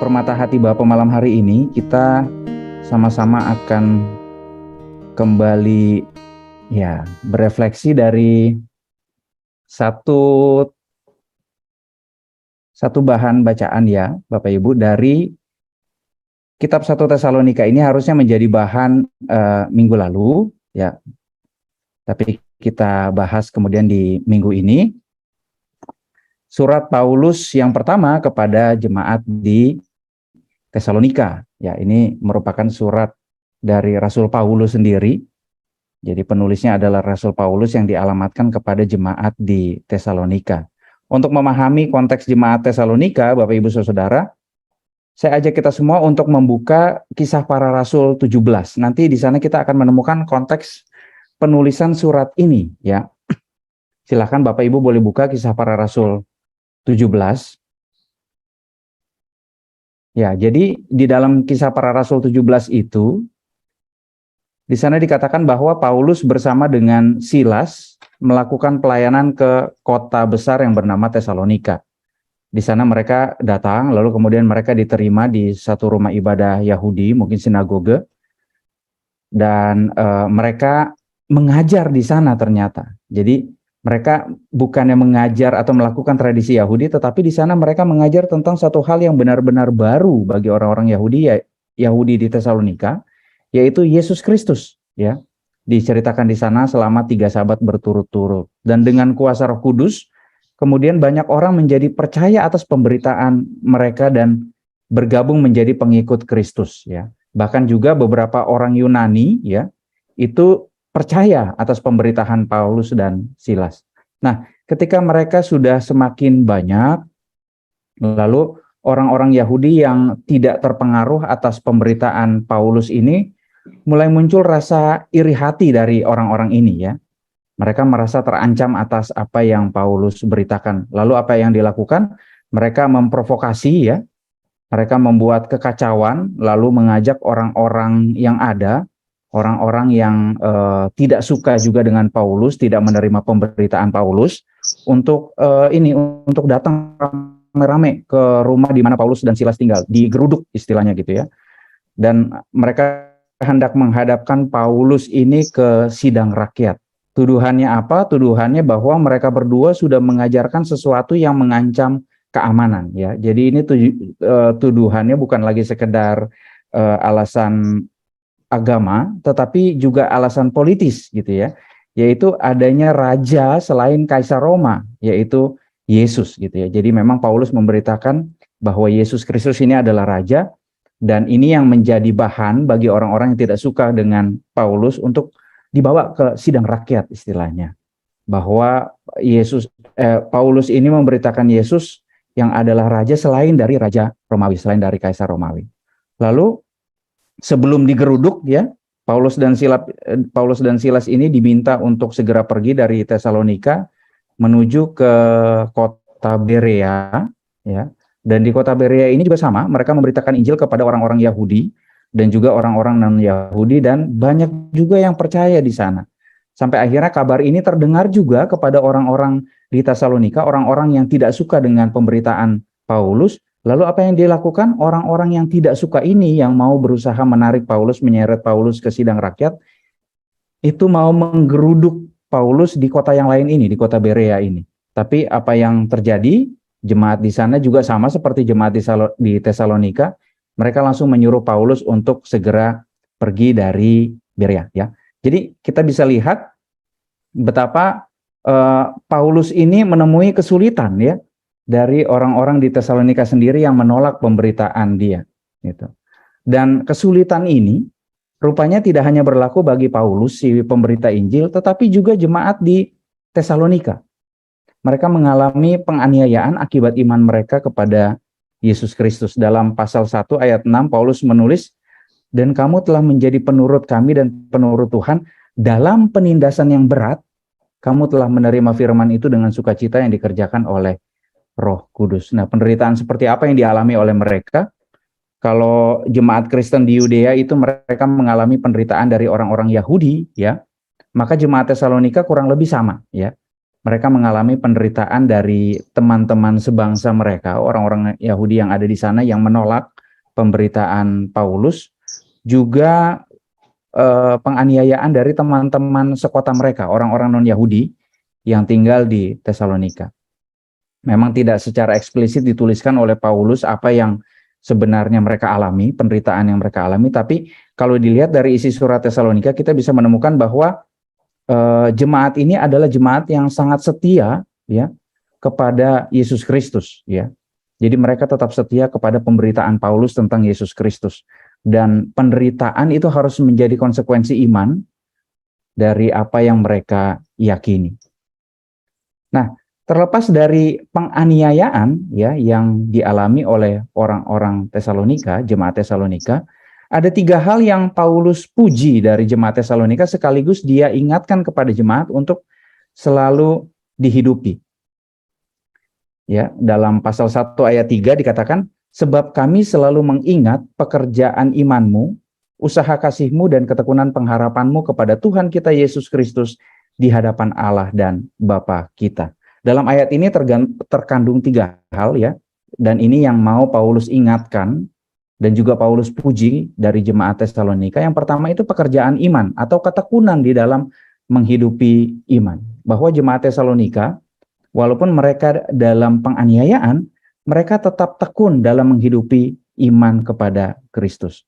Permata Hati Bapa malam hari ini kita sama-sama akan kembali berefleksi dari satu bahan bacaan ya Bapak Ibu dari kitab 1 Tesalonika. Ini harusnya menjadi bahan minggu lalu ya. Tapi kita bahas kemudian di minggu ini. Surat Paulus yang pertama kepada jemaat di Tesalonika. Ya, ini merupakan surat dari Rasul Paulus sendiri. Jadi penulisnya adalah Rasul Paulus yang dialamatkan kepada jemaat di Tesalonika. Untuk memahami konteks jemaat Tesalonika, Bapak Ibu Saudara, saya ajak kita semua untuk membuka Kisah Para Rasul 17. Nanti di sana kita akan menemukan konteks penulisan surat ini, ya. Silakan Bapak Ibu boleh buka Kisah Para Rasul 17. Ya, jadi di dalam Kisah Para Rasul 17 itu, di sana dikatakan bahwa Paulus bersama dengan Silas melakukan pelayanan ke kota besar yang bernama Tesalonika. Di sana mereka datang, lalu kemudian mereka diterima di satu rumah ibadah Yahudi, mungkin sinagoge, dan mereka mengajar di sana ternyata. Jadi mereka bukannya mengajar atau melakukan tradisi Yahudi, tetapi di sana mereka mengajar tentang satu hal yang benar-benar baru bagi orang-orang Yahudi di Tesalonika, yaitu Yesus Kristus. Ya, diceritakan di sana selama 3 sabat berturut-turut. Dan dengan kuasa Roh Kudus, kemudian banyak orang menjadi percaya atas pemberitaan mereka dan bergabung menjadi pengikut Kristus. Ya, bahkan juga beberapa orang Yunani, ya, itu percaya atas pemberitaan Paulus dan Silas. Nah, ketika mereka sudah semakin banyak, lalu orang-orang Yahudi yang tidak terpengaruh atas pemberitaan Paulus ini mulai muncul rasa iri hati dari orang-orang ini ya. Mereka merasa terancam atas apa yang Paulus beritakan. Lalu apa yang dilakukan? Mereka memprovokasi ya. Mereka membuat kekacauan lalu mengajak orang-orang yang ada, orang-orang yang tidak suka juga dengan Paulus, tidak menerima pemberitaan Paulus untuk untuk datang rame-rame ke rumah di mana Paulus dan Silas tinggal, digeruduk istilahnya gitu ya. Dan mereka hendak menghadapkan Paulus ini ke sidang rakyat. Tuduhannya apa? Tuduhannya bahwa mereka berdua sudah mengajarkan sesuatu yang mengancam keamanan ya. Jadi ini tuduhannya bukan lagi sekedar alasan agama, tetapi juga alasan politis gitu ya, yaitu adanya raja selain Kaisar Roma, yaitu Yesus gitu ya. Jadi memang Paulus memberitakan bahwa Yesus Kristus ini adalah raja, dan ini yang menjadi bahan bagi orang-orang yang tidak suka dengan Paulus untuk dibawa ke sidang rakyat istilahnya, bahwa Paulus ini memberitakan Yesus yang adalah raja selain dari raja Romawi, selain dari Kaisar Romawi. Lalu sebelum digeruduk ya, Paulus dan Silas ini diminta untuk segera pergi dari Tesalonika menuju ke kota Berea ya. Dan di kota Berea ini juga sama, mereka memberitakan Injil kepada orang-orang Yahudi dan juga orang-orang non-Yahudi, dan banyak juga yang percaya di sana. Sampai akhirnya kabar ini terdengar juga kepada orang-orang di Tesalonika, orang-orang yang tidak suka dengan pemberitaan Paulus. Lalu apa yang dilakukan? Orang-orang yang tidak suka ini, yang mau berusaha menarik Paulus, menyeret Paulus ke sidang rakyat, itu mau menggeruduk Paulus di kota yang lain ini, di kota Berea ini. Tapi apa yang terjadi? Jemaat di sana juga sama seperti jemaat di Tesalonika, mereka langsung menyuruh Paulus untuk segera pergi dari Berea. Ya, jadi kita bisa lihat betapa Paulus ini menemui kesulitan ya dari orang-orang di Tesalonika sendiri yang menolak pemberitaan dia. Gitu. Dan kesulitan ini rupanya tidak hanya berlaku bagi Paulus si pemberita Injil, tetapi juga jemaat di Tesalonika. Mereka mengalami penganiayaan akibat iman mereka kepada Yesus Kristus. Dalam pasal 1 ayat 6 Paulus menulis, "Dan kamu telah menjadi penurut kami dan penurut Tuhan dalam penindasan yang berat, kamu telah menerima firman itu dengan sukacita yang dikerjakan oleh Roh Kudus." Nah, penderitaan seperti apa yang dialami oleh mereka? Kalau jemaat Kristen di Yudea itu mereka mengalami penderitaan dari orang-orang Yahudi ya, maka jemaat Tesalonika kurang lebih sama ya. Mereka mengalami penderitaan dari teman-teman sebangsa mereka, orang-orang Yahudi yang ada di sana yang menolak pemberitaan Paulus, juga penganiayaan dari teman-teman sekota mereka, orang-orang non-Yahudi yang tinggal di Tesalonika. Memang tidak secara eksplisit dituliskan oleh Paulus apa yang sebenarnya mereka alami, penderitaan yang mereka alami, tapi kalau dilihat dari isi surat Tesalonika, kita bisa menemukan bahwa jemaat ini adalah jemaat yang sangat setia, ya, kepada Yesus Kristus, ya. Jadi mereka tetap setia kepada pemberitaan Paulus tentang Yesus Kristus, dan penderitaan itu harus menjadi konsekuensi iman dari apa yang mereka yakini. Nah, terlepas dari penganiayaan, ya, yang dialami oleh orang-orang Tesalonika, jemaat Tesalonika, ada 3 hal yang Paulus puji dari jemaat Tesalonika, sekaligus dia ingatkan kepada jemaat untuk selalu dihidupi. Ya, dalam pasal 1 ayat 3 dikatakan, sebab kami selalu mengingat pekerjaan imanmu, usaha kasihmu dan ketekunan pengharapanmu kepada Tuhan kita Yesus Kristus di hadapan Allah dan Bapa kita. Dalam ayat ini terkandung 3 hal, ya, dan ini yang mau Paulus ingatkan dan juga Paulus puji dari jemaat Tesalonika. Yang pertama itu pekerjaan iman atau ketekunan di dalam menghidupi iman. Bahwa jemaat Tesalonika, walaupun mereka dalam penganiayaan, mereka tetap tekun dalam menghidupi iman kepada Kristus.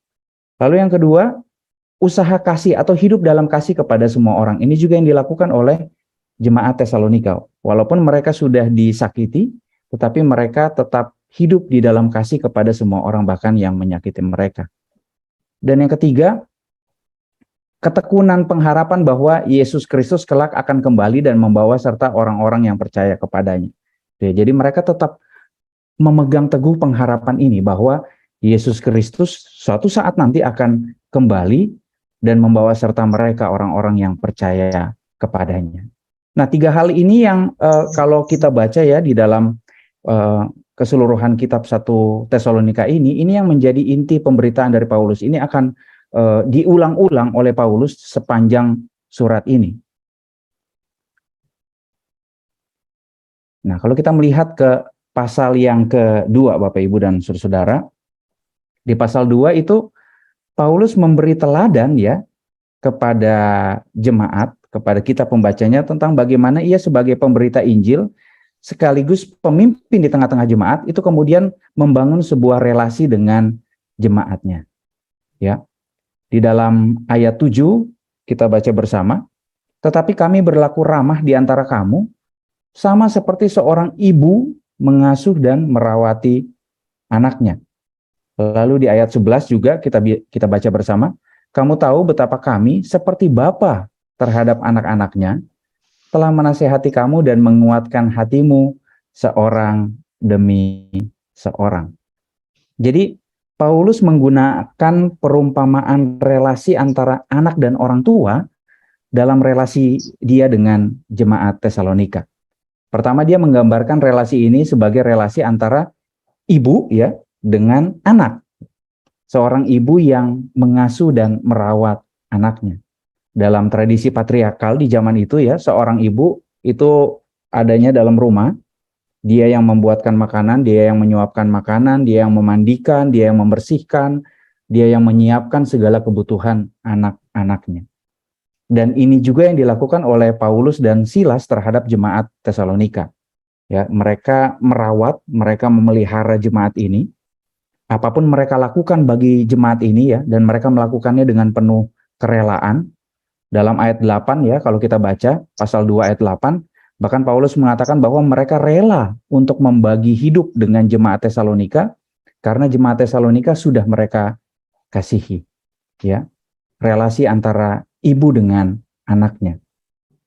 Lalu yang kedua, usaha kasih atau hidup dalam kasih kepada semua orang. Ini juga yang dilakukan oleh jemaat Tesalonika. Walaupun mereka sudah disakiti, tetapi mereka tetap hidup di dalam kasih kepada semua orang, bahkan yang menyakiti mereka. Dan yang ketiga, ketekunan pengharapan bahwa Yesus Kristus kelak akan kembali dan membawa serta orang-orang yang percaya kepadanya. Jadi mereka tetap memegang teguh pengharapan ini bahwa Yesus Kristus suatu saat nanti akan kembali dan membawa serta mereka orang-orang yang percaya kepadanya. Nah, 3 hal ini yang kalau kita baca, ya, di dalam keseluruhan kitab 1 Tesalonika ini yang menjadi inti pemberitaan dari Paulus. Ini akan diulang-ulang oleh Paulus sepanjang surat ini. Nah, kalau kita melihat ke pasal yang kedua, Bapak Ibu dan saudara-saudara, di pasal 2 itu Paulus memberi teladan, ya, kepada jemaat, kepada kita pembacanya tentang bagaimana ia sebagai pemberita Injil sekaligus pemimpin di tengah-tengah jemaat itu kemudian membangun sebuah relasi dengan jemaatnya. Ya. Di dalam ayat 7 kita baca bersama, tetapi kami berlaku ramah di antara kamu, sama seperti seorang ibu mengasuh dan merawati anaknya. Lalu di ayat 11 juga kita baca bersama, kamu tahu betapa kami seperti bapa terhadap anak-anaknya, telah menasihati kamu dan menguatkan hatimu seorang demi seorang. Jadi Paulus menggunakan perumpamaan relasi antara anak dan orang tua dalam relasi dia dengan jemaat Tesalonika. Pertama, dia menggambarkan relasi ini sebagai relasi antara ibu, ya, dengan anak. Seorang ibu yang mengasuh dan merawat anaknya. Dalam tradisi patriarkal di zaman itu, ya, seorang ibu itu adanya dalam rumah. Dia yang membuatkan makanan, dia yang menyuapkan makanan, dia yang memandikan, dia yang membersihkan, dia yang menyiapkan segala kebutuhan anak-anaknya. Dan ini juga yang dilakukan oleh Paulus dan Silas terhadap jemaat Tesalonika. Ya, mereka merawat, mereka memelihara jemaat ini. Apapun mereka lakukan bagi jemaat ini, ya, dan mereka melakukannya dengan penuh kerelaan. Dalam ayat 8, ya, kalau kita baca pasal 2 ayat 8, bahkan Paulus mengatakan bahwa mereka rela untuk membagi hidup dengan jemaat Tesalonika karena jemaat Tesalonika sudah mereka kasihi. Ya, relasi antara ibu dengan anaknya.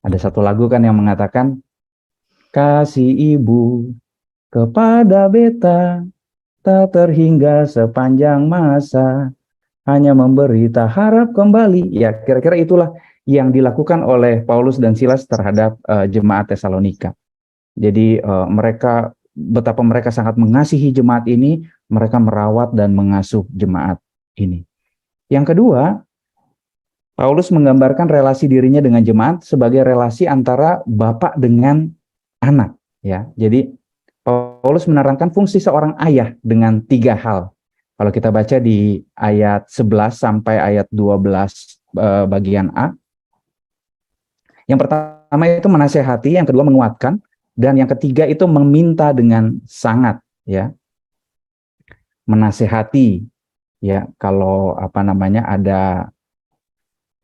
Ada satu lagu kan yang mengatakan, kasih ibu kepada beta tak terhingga sepanjang masa, hanya memberi tak harap kembali. Ya, kira-kira itulah yang dilakukan oleh Paulus dan Silas terhadap jemaat Tesalonika. Jadi betapa mereka sangat mengasihi jemaat ini, mereka merawat dan mengasuh jemaat ini. Yang kedua, Paulus menggambarkan relasi dirinya dengan jemaat sebagai relasi antara bapak dengan anak. Ya, jadi Paulus menerangkan fungsi seorang ayah dengan 3 hal. Kalau kita baca di ayat 11 sampai ayat 12 bagian A. Yang pertama itu menasehati, yang kedua menguatkan, dan yang ketiga itu meminta dengan sangat, ya. Menasehati, ya, kalau ada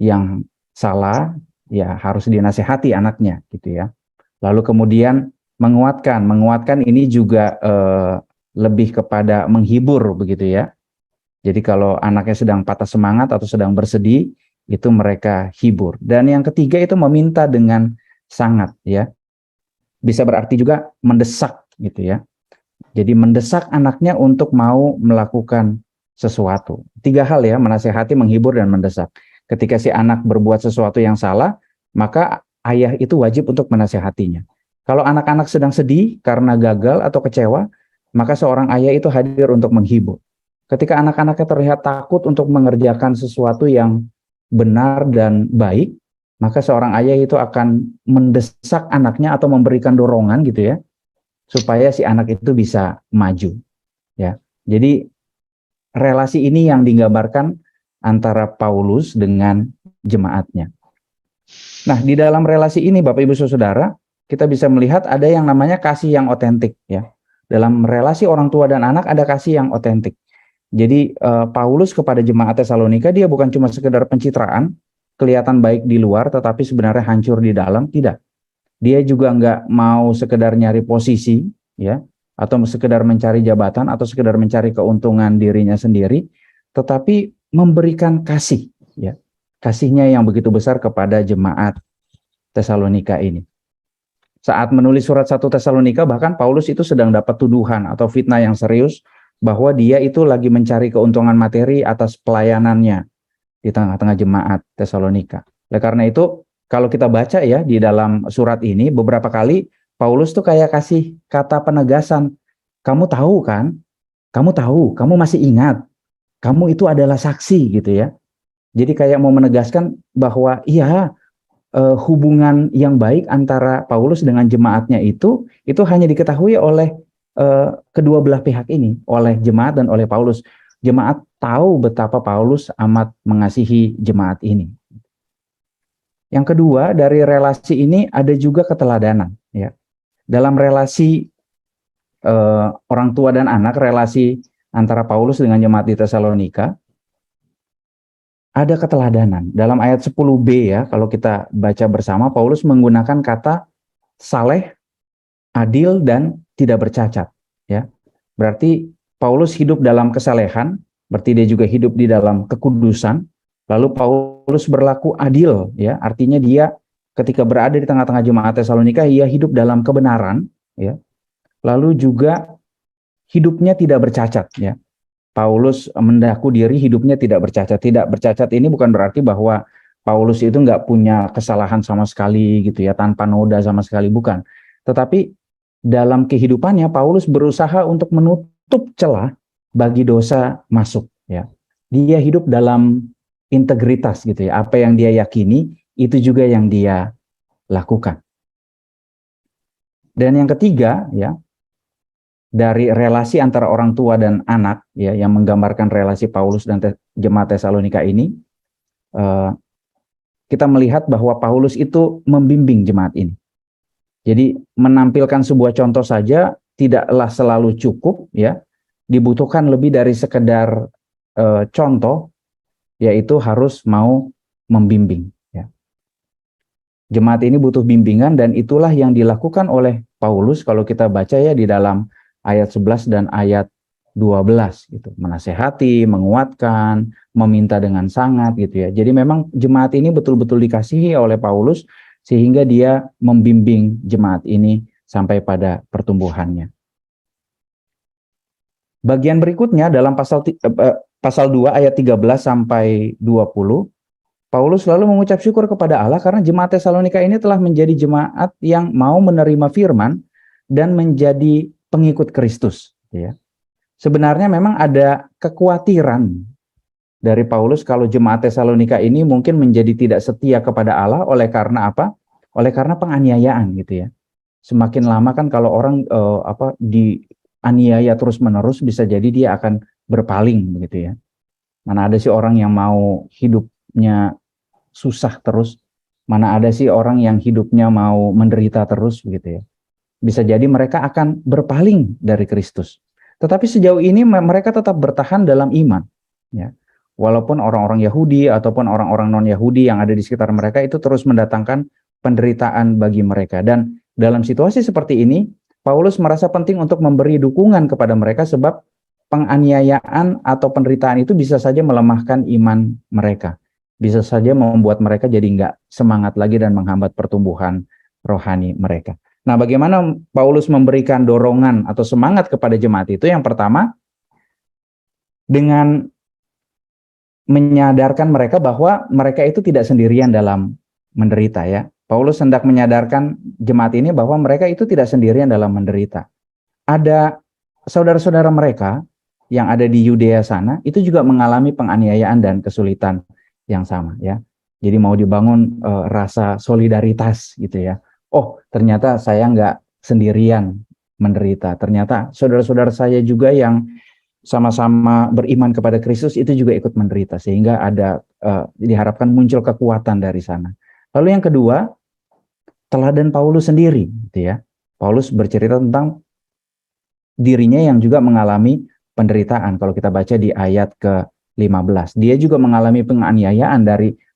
yang salah, ya harus dinasehati anaknya, gitu ya. Lalu kemudian menguatkan ini juga lebih kepada menghibur, begitu ya. Jadi kalau anaknya sedang patah semangat atau sedang bersedih, itu mereka hibur. Dan yang ketiga itu meminta dengan sangat, ya. Bisa berarti juga mendesak, gitu ya. Jadi mendesak anaknya untuk mau melakukan sesuatu. 3 hal ya, menasehati, menghibur, dan mendesak. Ketika si anak berbuat sesuatu yang salah, maka ayah itu wajib untuk menasehatinya. Kalau anak-anak sedang sedih karena gagal atau kecewa, maka seorang ayah itu hadir untuk menghibur. Ketika anak-anaknya terlihat takut untuk mengerjakan sesuatu yang benar dan baik, maka seorang ayah itu akan mendesak anaknya atau memberikan dorongan, gitu ya, supaya si anak itu bisa maju, ya. Jadi relasi ini yang digambarkan antara Paulus dengan jemaatnya. Nah, di dalam relasi ini Bapak Ibu Saudara, kita bisa melihat ada yang namanya kasih yang otentik, ya. Dalam relasi orang tua dan anak ada kasih yang otentik. Jadi Paulus kepada jemaat Tesalonika dia bukan cuma sekedar pencitraan, kelihatan baik di luar tetapi sebenarnya hancur di dalam, tidak. Dia juga nggak mau sekedar nyari posisi, ya, atau sekedar mencari jabatan atau sekedar mencari keuntungan dirinya sendiri, tetapi memberikan kasih, ya, kasihnya yang begitu besar kepada jemaat Tesalonika ini. Saat menulis surat 1 Tesalonika, bahkan Paulus itu sedang dapat tuduhan atau fitnah yang serius bahwa dia itu lagi mencari keuntungan materi atas pelayanannya di tengah-tengah jemaat Tesalonika. Oleh karena itu, kalau kita baca ya di dalam surat ini, beberapa kali Paulus tuh kayak kasih kata penegasan. Kamu tahu kan? Kamu tahu, kamu masih ingat. Kamu itu adalah saksi, gitu ya. Jadi kayak mau menegaskan bahwa iya, hubungan yang baik antara Paulus dengan jemaatnya itu hanya diketahui oleh kedua belah pihak ini, oleh jemaat dan oleh Paulus. Jemaat tahu betapa Paulus amat mengasihi jemaat ini. Yang kedua, dari relasi ini ada juga keteladanan, ya. Dalam relasi orang tua dan anak, relasi antara Paulus dengan jemaat di Tesalonika, ada keteladanan. Dalam ayat 10b ya, kalau kita baca bersama, Paulus menggunakan kata saleh, adil, dan tidak bercacat, ya. Berarti Paulus hidup dalam kesalehan, berarti dia juga hidup di dalam kekudusan. Lalu Paulus berlaku adil, ya. Artinya dia ketika berada di tengah-tengah jemaat Tesalonika, ia hidup dalam kebenaran, ya. Lalu juga hidupnya tidak bercacat, ya. Paulus mendaku diri hidupnya tidak bercacat. Tidak bercacat ini bukan berarti bahwa Paulus itu nggak punya kesalahan sama sekali, gitu ya, tanpa noda sama sekali, bukan. Tetapi dalam kehidupannya Paulus berusaha untuk menutup celah bagi dosa masuk, ya. Dia hidup dalam integritas, gitu ya. Apa yang dia yakini itu juga yang dia lakukan. Dan yang ketiga, ya, dari relasi antara orang tua dan anak, ya, yang menggambarkan relasi Paulus dan jemaat Tesalonika ini, kita melihat bahwa Paulus itu membimbing jemaat ini. Jadi menampilkan sebuah contoh saja tidaklah selalu cukup, ya. Dibutuhkan lebih dari sekedar contoh, yaitu harus mau membimbing, ya. Jemaat ini butuh bimbingan dan itulah yang dilakukan oleh Paulus kalau kita baca ya di dalam ayat 11 dan ayat 12 gitu. Menasehati, menguatkan, meminta dengan sangat, gitu ya. Jadi memang jemaat ini betul-betul dikasihi oleh Paulus sehingga dia membimbing jemaat ini sampai pada pertumbuhannya. Bagian berikutnya dalam pasal 2 ayat 13 sampai 20, Paulus lalu mengucap syukur kepada Allah karena jemaat Tesalonika ini telah menjadi jemaat yang mau menerima firman dan menjadi pengikut Kristus, ya. Sebenarnya memang ada kekhawatiran dari Paulus kalau jemaat Tesalonika ini mungkin menjadi tidak setia kepada Allah oleh karena apa? Oleh karena penganiayaan, gitu ya. Semakin lama kan kalau orang dianiaya terus-menerus bisa jadi dia akan berpaling begitu ya. Mana ada sih orang yang mau hidupnya susah terus, mana ada sih orang yang hidupnya mau menderita terus begitu ya. Bisa jadi mereka akan berpaling dari Kristus. Tetapi sejauh ini mereka tetap bertahan dalam iman ya. Walaupun orang-orang Yahudi ataupun orang-orang non-Yahudi yang ada di sekitar mereka itu terus mendatangkan penderitaan bagi mereka. Dan dalam situasi seperti ini, Paulus merasa penting untuk memberi dukungan kepada mereka sebab penganiayaan atau penderitaan itu bisa saja melemahkan iman mereka. Bisa saja membuat mereka jadi nggak semangat lagi dan menghambat pertumbuhan rohani mereka. Nah, bagaimana Paulus memberikan dorongan atau semangat kepada jemaat itu? Yang pertama, dengan menyadarkan mereka bahwa mereka itu tidak sendirian dalam menderita ya. Paulus hendak menyadarkan jemaat ini bahwa mereka itu tidak sendirian dalam menderita. Ada saudara-saudara mereka yang ada di Yudea sana itu juga mengalami penganiayaan dan kesulitan yang sama ya. Jadi mau dibangun rasa solidaritas gitu ya. Oh, ternyata saya nggak sendirian menderita. Ternyata saudara-saudara saya juga yang sama-sama beriman kepada Kristus itu juga ikut menderita, sehingga ada diharapkan muncul kekuatan dari sana. Lalu yang kedua, teladan Paulus sendiri, gitu ya. Paulus bercerita tentang dirinya yang juga mengalami penderitaan. Kalau kita baca di ayat ke-15, dia juga mengalami penganiayaan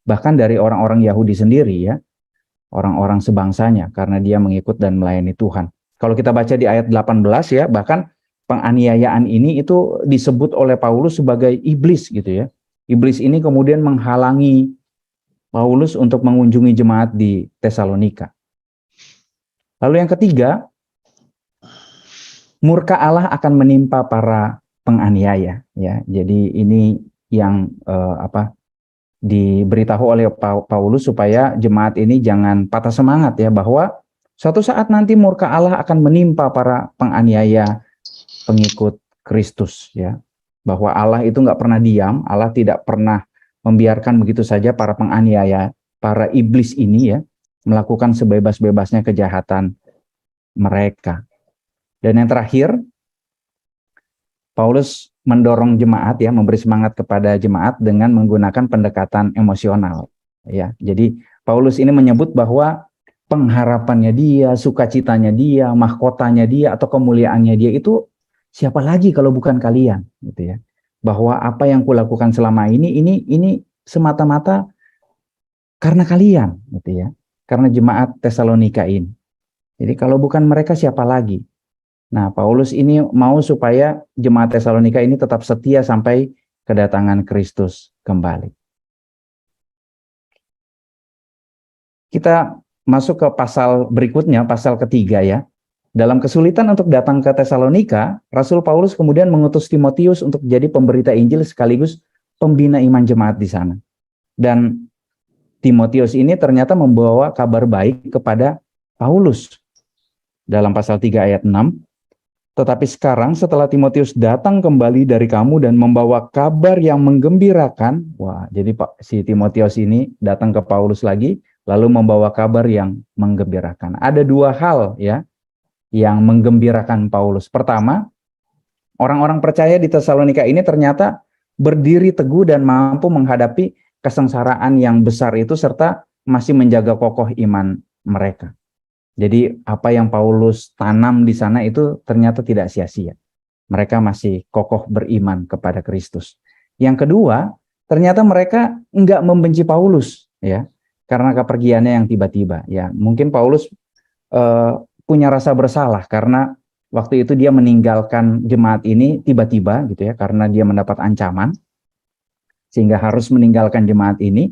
bahkan dari orang-orang Yahudi sendiri ya, orang-orang sebangsanya, karena dia mengikut dan melayani Tuhan. Kalau kita baca di ayat 18 ya, bahkan penganiayaan ini itu disebut oleh Paulus sebagai iblis gitu ya. Iblis ini kemudian menghalangi Paulus untuk mengunjungi jemaat di Tesalonika. Lalu yang ketiga, murka Allah akan menimpa para penganiaya ya. Jadi ini yang diberitahu oleh Paulus supaya jemaat ini jangan patah semangat ya, bahwa suatu saat nanti murka Allah akan menimpa para penganiaya pengikut Kristus ya, bahwa Allah itu nggak pernah diam, Allah tidak pernah membiarkan begitu saja para penganiaya, para iblis ini ya melakukan sebebas-bebasnya kejahatan mereka. Dan yang terakhir, Paulus mendorong jemaat ya, memberi semangat kepada jemaat dengan menggunakan pendekatan emosional ya. Jadi Paulus ini menyebut bahwa pengharapannya dia, sukacitanya dia, mahkotanya dia atau kemuliaannya dia itu siapa lagi kalau bukan kalian, gitu ya. Bahwa apa yang kulakukan selama ini semata-mata karena kalian, gitu ya. Karena jemaat Tesalonika ini. Jadi kalau bukan mereka siapa lagi? Nah, Paulus ini mau supaya jemaat Tesalonika ini tetap setia sampai kedatangan Kristus kembali. Kita masuk ke pasal berikutnya, pasal ketiga ya. Dalam kesulitan untuk datang ke Tesalonika, Rasul Paulus kemudian mengutus Timotius untuk jadi pemberita Injil sekaligus pembina iman jemaat di sana. Dan Timotius ini ternyata membawa kabar baik kepada Paulus. Dalam pasal 3 ayat 6, tetapi sekarang setelah Timotius datang kembali dari kamu dan membawa kabar yang menggembirakan, wah, jadi si Timotius ini datang ke Paulus lagi, lalu membawa kabar yang menggembirakan. Ada dua hal ya yang menggembirakan Paulus. Pertama, orang-orang percaya di Tesalonika ini ternyata berdiri teguh dan mampu menghadapi kesengsaraan yang besar itu serta masih menjaga kokoh iman mereka. Jadi apa yang Paulus tanam di sana itu ternyata tidak sia-sia. Mereka masih kokoh beriman kepada Kristus. Yang kedua, ternyata mereka enggak membenci Paulus ya, karena kepergiannya yang tiba-tiba ya. Mungkin Paulus punya rasa bersalah karena waktu itu dia meninggalkan jemaat ini tiba-tiba gitu ya, karena dia mendapat ancaman sehingga harus meninggalkan jemaat ini,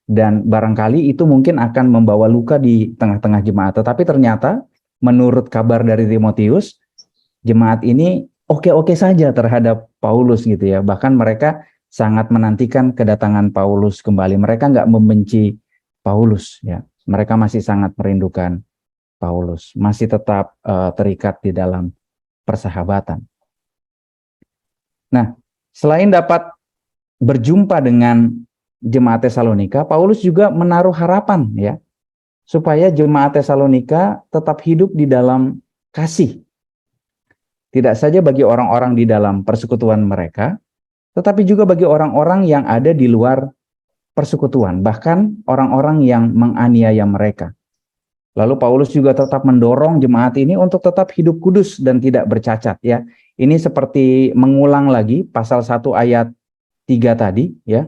dan barangkali itu mungkin akan membawa luka di tengah-tengah jemaat. Tetapi ternyata menurut kabar dari Timotius, jemaat ini oke-oke saja terhadap Paulus gitu ya. Bahkan mereka sangat menantikan kedatangan Paulus kembali. Mereka nggak membenci Paulus ya. Mereka masih sangat merindukan Paulus, masih tetap terikat di dalam persahabatan. Nah, selain dapat berjumpa dengan jemaat Tesalonika, Paulus juga menaruh harapan ya, supaya jemaat Tesalonika tetap hidup di dalam kasih. Tidak saja bagi orang-orang di dalam persekutuan mereka, tetapi juga bagi orang-orang yang ada di luar persekutuan, bahkan orang-orang yang menganiaya mereka. Lalu Paulus juga tetap mendorong jemaat ini untuk tetap hidup kudus dan tidak bercacat, ya. Ini seperti mengulang lagi pasal 1 ayat 3 tadi, ya.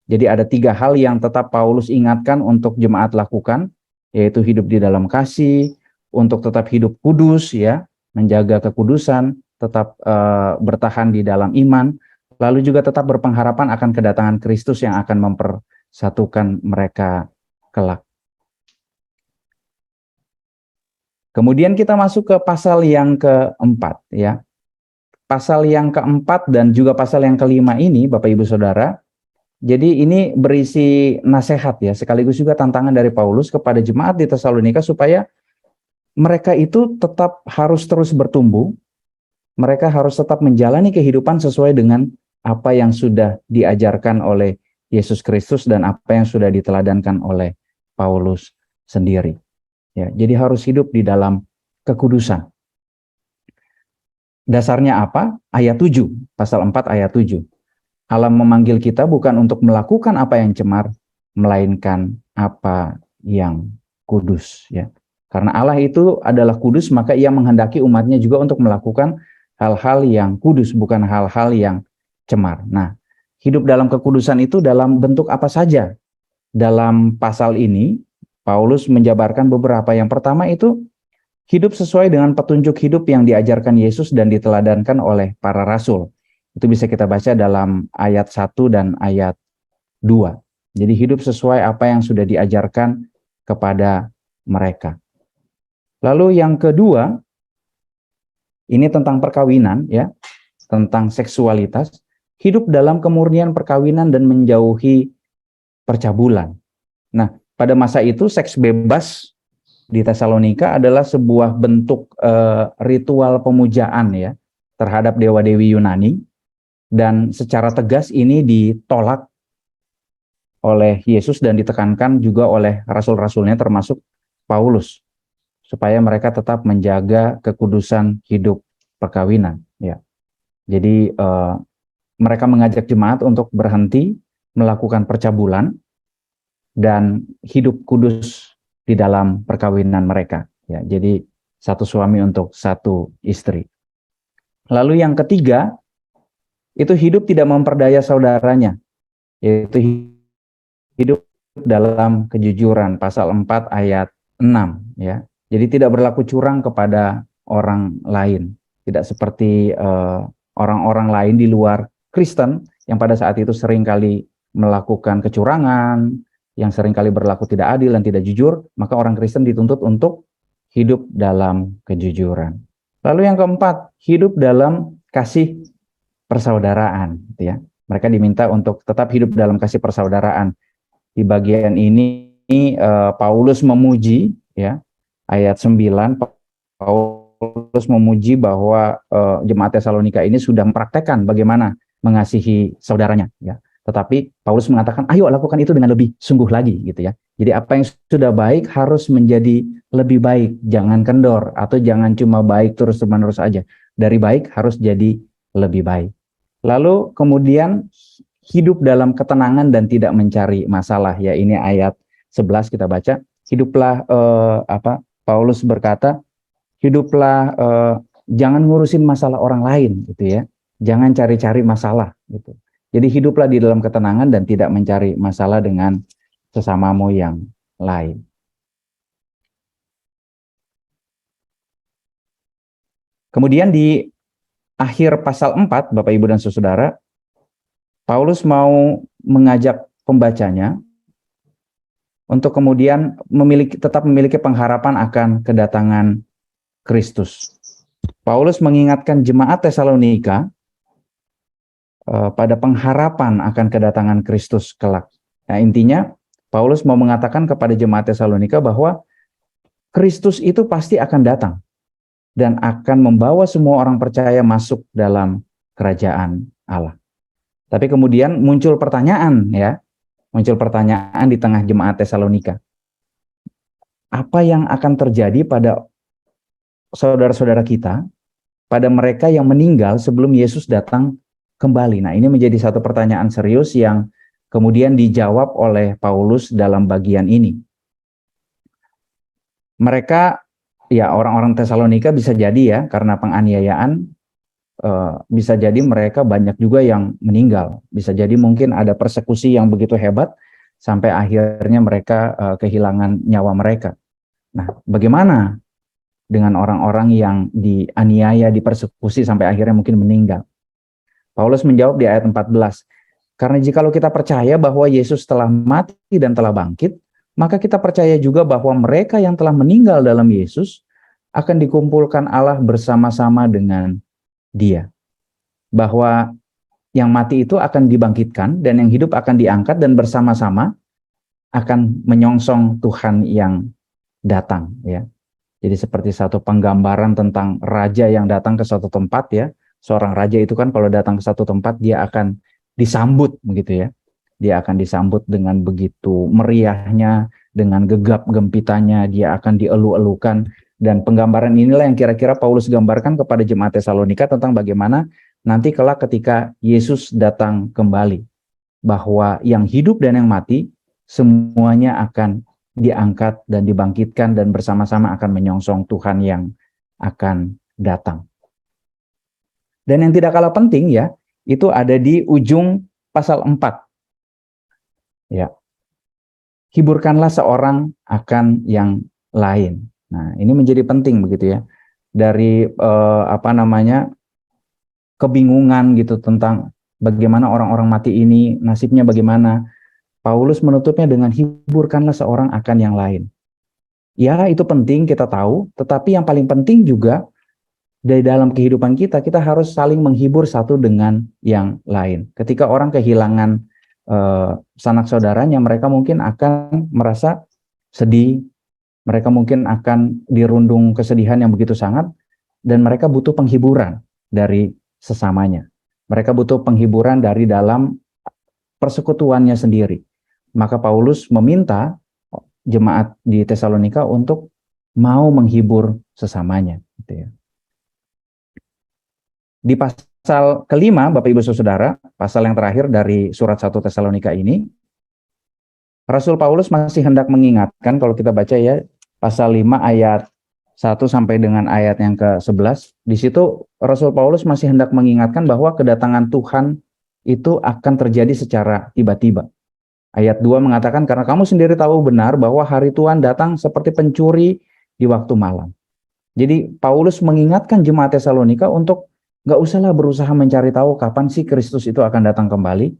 Jadi ada 3 hal yang tetap Paulus ingatkan untuk jemaat lakukan, yaitu hidup di dalam kasih, untuk tetap hidup kudus, ya, menjaga kekudusan, tetap bertahan di dalam iman, lalu juga tetap berpengharapan akan kedatangan Kristus yang akan mempersatukan mereka kelak. Kemudian kita masuk ke pasal yang keempat, ya. Pasal yang keempat dan juga pasal yang kelima ini, Bapak Ibu Saudara, jadi ini berisi nasihat, ya, sekaligus juga tantangan dari Paulus kepada jemaat di Tesalonika supaya mereka itu tetap harus terus bertumbuh, mereka harus tetap menjalani kehidupan sesuai dengan apa yang sudah diajarkan oleh Yesus Kristus dan apa yang sudah diteladankan oleh Paulus sendiri. Ya, jadi harus hidup di dalam kekudusan. Dasarnya apa? Ayat 7, pasal 4 ayat 7. Allah memanggil kita bukan untuk melakukan apa yang cemar, melainkan apa yang kudus, ya. Karena Allah itu adalah kudus, maka Ia menghendaki umatnya juga untuk melakukan hal-hal yang kudus, bukan hal-hal yang cemar. Nah, hidup dalam kekudusan itu dalam bentuk apa saja? Dalam pasal ini, Paulus menjabarkan beberapa. Yang pertama itu hidup sesuai dengan petunjuk hidup yang diajarkan Yesus dan diteladankan oleh para rasul. Itu bisa kita baca dalam ayat 1 dan ayat 2. Jadi hidup sesuai apa yang sudah diajarkan kepada mereka. Lalu yang kedua, ini tentang perkawinan, ya, tentang seksualitas, hidup dalam kemurnian perkawinan dan menjauhi percabulan. Nah, pada masa itu seks bebas di Tesalonika adalah sebuah bentuk ritual pemujaan, ya, terhadap dewa-dewi Yunani, dan secara tegas ini ditolak oleh Yesus dan ditekankan juga oleh rasul-rasulnya termasuk Paulus supaya mereka tetap menjaga kekudusan hidup perkawinan, ya. Jadi mereka mengajak jemaat untuk berhenti melakukan percabulan dan hidup kudus di dalam perkawinan mereka, ya. Jadi satu suami untuk satu istri. Lalu yang ketiga, itu hidup tidak memperdaya saudaranya, yaitu hidup dalam kejujuran, pasal 4 ayat 6, ya. Jadi tidak berlaku curang kepada orang lain, tidak seperti orang-orang lain di luar Kristen yang pada saat itu seringkali melakukan kecurangan, yang seringkali berlaku tidak adil dan tidak jujur. Maka orang Kristen dituntut untuk hidup dalam kejujuran. Lalu yang keempat, hidup dalam kasih persaudaraan, gitu, ya. Mereka diminta untuk tetap hidup dalam kasih persaudaraan. Di bagian ini Paulus memuji, ya, ayat 9, Paulus memuji bahwa jemaat Tesalonika ini sudah mempraktekkan bagaimana mengasihi saudaranya, ya. Tetapi Paulus mengatakan, ayo lakukan itu dengan lebih sungguh lagi, gitu, ya. Jadi apa yang sudah baik harus menjadi lebih baik, jangan kendor atau jangan cuma baik terus-menerus aja. Dari baik harus jadi lebih baik. Lalu kemudian hidup dalam ketenangan dan tidak mencari masalah, ya. Ini ayat 11 kita baca. Hiduplah Paulus berkata, hiduplah jangan ngurusin masalah orang lain, gitu, ya. Jangan cari-cari masalah, gitu. Jadi hiduplah di dalam ketenangan dan tidak mencari masalah dengan sesamamu yang lain. Kemudian di akhir pasal 4, Bapak Ibu dan Saudara, Paulus mau mengajak pembacanya untuk kemudian tetap memiliki pengharapan akan kedatangan Kristus. Paulus mengingatkan jemaat Tesalonika pada pengharapan akan kedatangan Kristus kelak. Nah, intinya Paulus mau mengatakan kepada jemaat Tesalonika bahwa Kristus itu pasti akan datang dan akan membawa semua orang percaya masuk dalam kerajaan Allah. Tapi kemudian muncul pertanyaan, ya. Muncul pertanyaan di tengah jemaat Tesalonika. Apa yang akan terjadi pada saudara-saudara kita pada mereka yang meninggal sebelum Yesus datang kembali. Nah, ini menjadi satu pertanyaan serius yang kemudian dijawab oleh Paulus dalam bagian ini. Mereka, ya orang-orang Tesalonika bisa jadi ya, karena penganiayaan, bisa jadi mereka banyak juga yang meninggal. Bisa jadi mungkin ada persekusi yang begitu hebat, sampai akhirnya mereka kehilangan nyawa mereka. Nah, bagaimana dengan orang-orang yang dianiaya, dipersekusi sampai akhirnya mungkin meninggal? Paulus menjawab di ayat 14, karena jikalau kita percaya bahwa Yesus telah mati dan telah bangkit, maka kita percaya juga bahwa mereka yang telah meninggal dalam Yesus akan dikumpulkan Allah bersama-sama dengan Dia. Bahwa yang mati itu akan dibangkitkan dan yang hidup akan diangkat dan bersama-sama akan menyongsong Tuhan yang datang, ya. Jadi seperti satu penggambaran tentang raja yang datang ke suatu tempat, ya. Seorang raja itu kan kalau datang ke satu tempat dia akan disambut begitu ya. Dia akan disambut dengan begitu meriahnya, dengan gegap gempitanya, dia akan dielu-elukan. Dan penggambaran inilah yang kira-kira Paulus gambarkan kepada jemaat Tesalonika tentang bagaimana nanti kelak ketika Yesus datang kembali, bahwa yang hidup dan yang mati semuanya akan diangkat dan dibangkitkan dan bersama-sama akan menyongsong Tuhan yang akan datang. Dan yang tidak kalah penting ya, itu ada di ujung pasal 4. Ya. Hiburkanlah seorang akan yang lain. Nah, ini menjadi penting begitu ya. Dari kebingungan gitu tentang bagaimana orang-orang mati ini nasibnya bagaimana. Paulus menutupnya dengan hiburkanlah seorang akan yang lain. Ya, itu penting kita tahu, tetapi yang paling penting juga dari dalam kehidupan kita harus saling menghibur satu dengan yang lain. Ketika orang kehilangan sanak saudaranya, mereka mungkin akan merasa sedih, mereka mungkin akan dirundung kesedihan yang begitu sangat, dan mereka butuh penghiburan dari sesamanya. Mereka butuh penghiburan dari dalam persekutuannya sendiri. Maka Paulus meminta jemaat di Tesalonika untuk mau menghibur sesamanya. Gitu ya. Di pasal kelima, Bapak Ibu Saudara, pasal yang terakhir dari surat 1 Tesalonika ini, Rasul Paulus masih hendak mengingatkan, kalau kita baca ya, pasal 5 ayat 1 sampai dengan ayat yang ke-11, di situ Rasul Paulus masih hendak mengingatkan bahwa kedatangan Tuhan itu akan terjadi secara tiba-tiba. Ayat 2 mengatakan, karena kamu sendiri tahu benar bahwa hari Tuhan datang seperti pencuri di waktu malam. Jadi Paulus mengingatkan jemaat Tesalonika untuk nggak usahlah berusaha mencari tahu kapan sih Kristus itu akan datang kembali.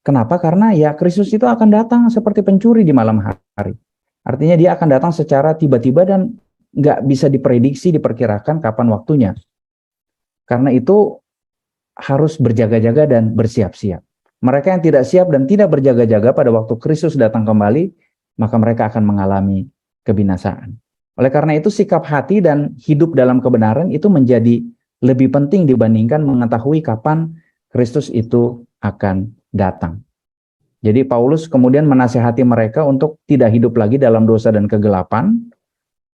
Kenapa? Karena ya Kristus itu akan datang seperti pencuri di malam hari. Artinya dia akan datang secara tiba-tiba dan nggak bisa diprediksi, diperkirakan kapan waktunya. Karena itu harus berjaga-jaga dan bersiap-siap. Mereka yang tidak siap dan tidak berjaga-jaga pada waktu Kristus datang kembali, maka mereka akan mengalami kebinasaan. Oleh karena itu sikap hati dan hidup dalam kebenaran itu menjadi lebih penting dibandingkan mengetahui kapan Kristus itu akan datang. Jadi Paulus kemudian menasihati mereka untuk tidak hidup lagi dalam dosa dan kegelapan.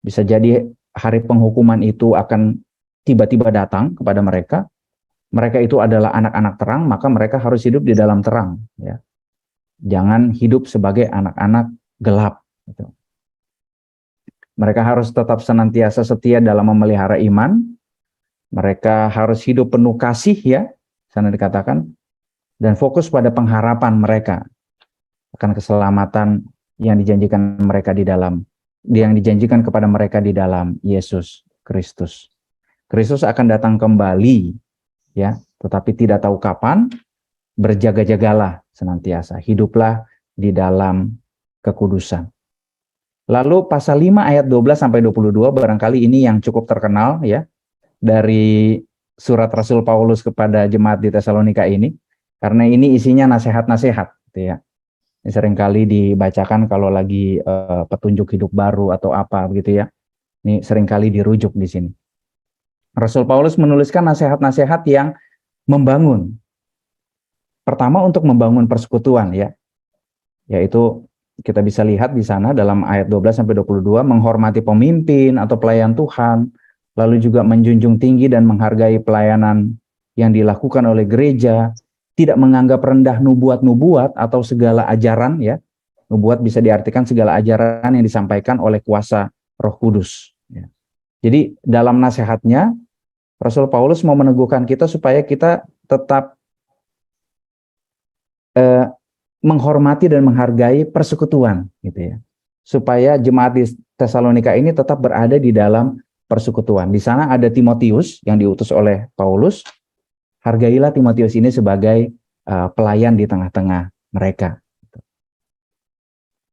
Bisa jadi hari penghukuman itu akan tiba-tiba datang kepada mereka. Mereka itu adalah anak-anak terang, maka mereka harus hidup di dalam terang. Ya. Jangan hidup sebagai anak-anak gelap. Gitu. Mereka harus tetap senantiasa setia dalam memelihara iman. Mereka harus hidup penuh kasih, ya, sana dikatakan, dan fokus pada pengharapan mereka akan keselamatan yang dijanjikan kepada mereka di dalam Yesus Kristus. Kristus akan datang kembali. Ya, tetapi tidak tahu kapan. Berjaga-jagalah senantiasa, hiduplah di dalam kekudusan. Lalu pasal 5 ayat 12 sampai 22 barangkali ini yang cukup terkenal ya dari surat Rasul Paulus kepada jemaat di Tesalonika ini, karena ini isinya nasihat-nasihat gitu ya. Ini seringkali dibacakan kalau lagi petunjuk hidup baru atau apa begitu ya. Ini seringkali dirujuk di sini. Rasul Paulus menuliskan nasihat-nasihat yang membangun. Pertama untuk membangun persekutuan ya. Yaitu kita bisa lihat di sana dalam ayat 12 sampai 22 menghormati pemimpin atau pelayan Tuhan, lalu juga menjunjung tinggi dan menghargai pelayanan yang dilakukan oleh gereja, tidak menganggap rendah nubuat-nubuat atau segala ajaran, ya. Nubuat bisa diartikan segala ajaran yang disampaikan oleh kuasa Roh Kudus. Ya. Jadi dalam nasihatnya, Rasul Paulus mau meneguhkan kita supaya kita tetap menghormati dan menghargai persekutuan, gitu ya. Supaya jemaat di Tesalonika ini tetap berada di dalam persekutuan. Di sana ada Timotius yang diutus oleh Paulus. Hargailah Timotius ini sebagai pelayan di tengah-tengah mereka.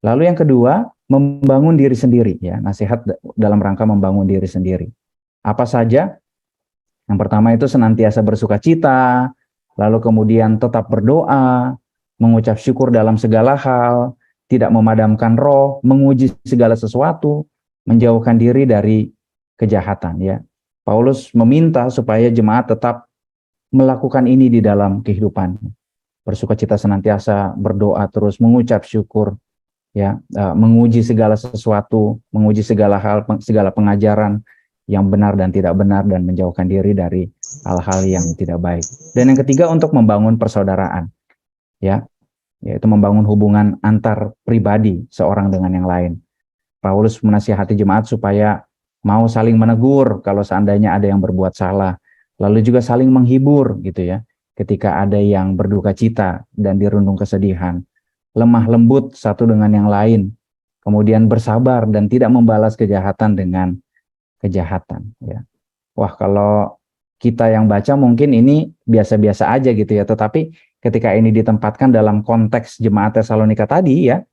Lalu yang kedua, membangun diri sendiri, ya, nasihat dalam rangka membangun diri sendiri. Apa saja? Yang pertama itu senantiasa bersukacita, lalu kemudian tetap berdoa, mengucap syukur dalam segala hal, tidak memadamkan roh, menguji segala sesuatu, menjauhkan diri dari kejahatan, ya. Paulus meminta supaya jemaat tetap melakukan ini di dalam kehidupannya. Bersukacita senantiasa, berdoa terus, mengucap syukur, ya, menguji segala sesuatu, menguji segala hal, segala pengajaran yang benar dan tidak benar, dan menjauhkan diri dari hal-hal yang tidak baik. Dan yang ketiga, untuk membangun persaudaraan, ya, yaitu membangun hubungan antar pribadi seorang dengan yang lain. Paulus menasihati jemaat supaya mau saling menegur kalau seandainya ada yang berbuat salah, lalu juga saling menghibur, gitu ya, ketika ada yang berduka cita dan dirundung kesedihan, lemah lembut satu dengan yang lain, kemudian bersabar dan tidak membalas kejahatan dengan kejahatan, ya. Wah, kalau kita yang baca mungkin ini biasa-biasa aja gitu ya, tetapi ketika ini ditempatkan dalam konteks jemaat Tesalonika tadi, ya,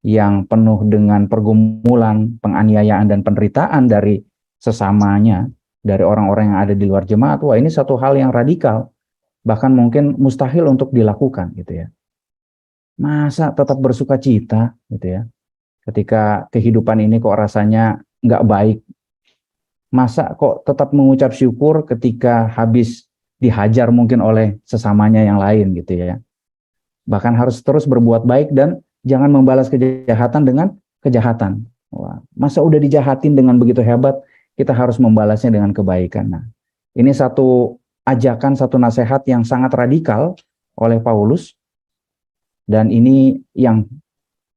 yang penuh dengan pergumulan, penganiayaan dan penderitaan dari sesamanya, dari orang-orang yang ada di luar jemaat, wah, ini satu hal yang radikal, bahkan mungkin mustahil untuk dilakukan, gitu ya. Masa tetap bersuka cita, gitu ya, ketika kehidupan ini kok rasanya nggak baik. Masa kok tetap mengucap syukur ketika habis dihajar mungkin oleh sesamanya yang lain, gitu ya. Bahkan harus terus berbuat baik dan jangan membalas kejahatan dengan kejahatan. Wah, masa udah dijahatin dengan begitu hebat, kita harus membalasnya dengan kebaikan. Nah, ini satu ajakan, satu nasihat yang sangat radikal oleh Paulus, dan ini yang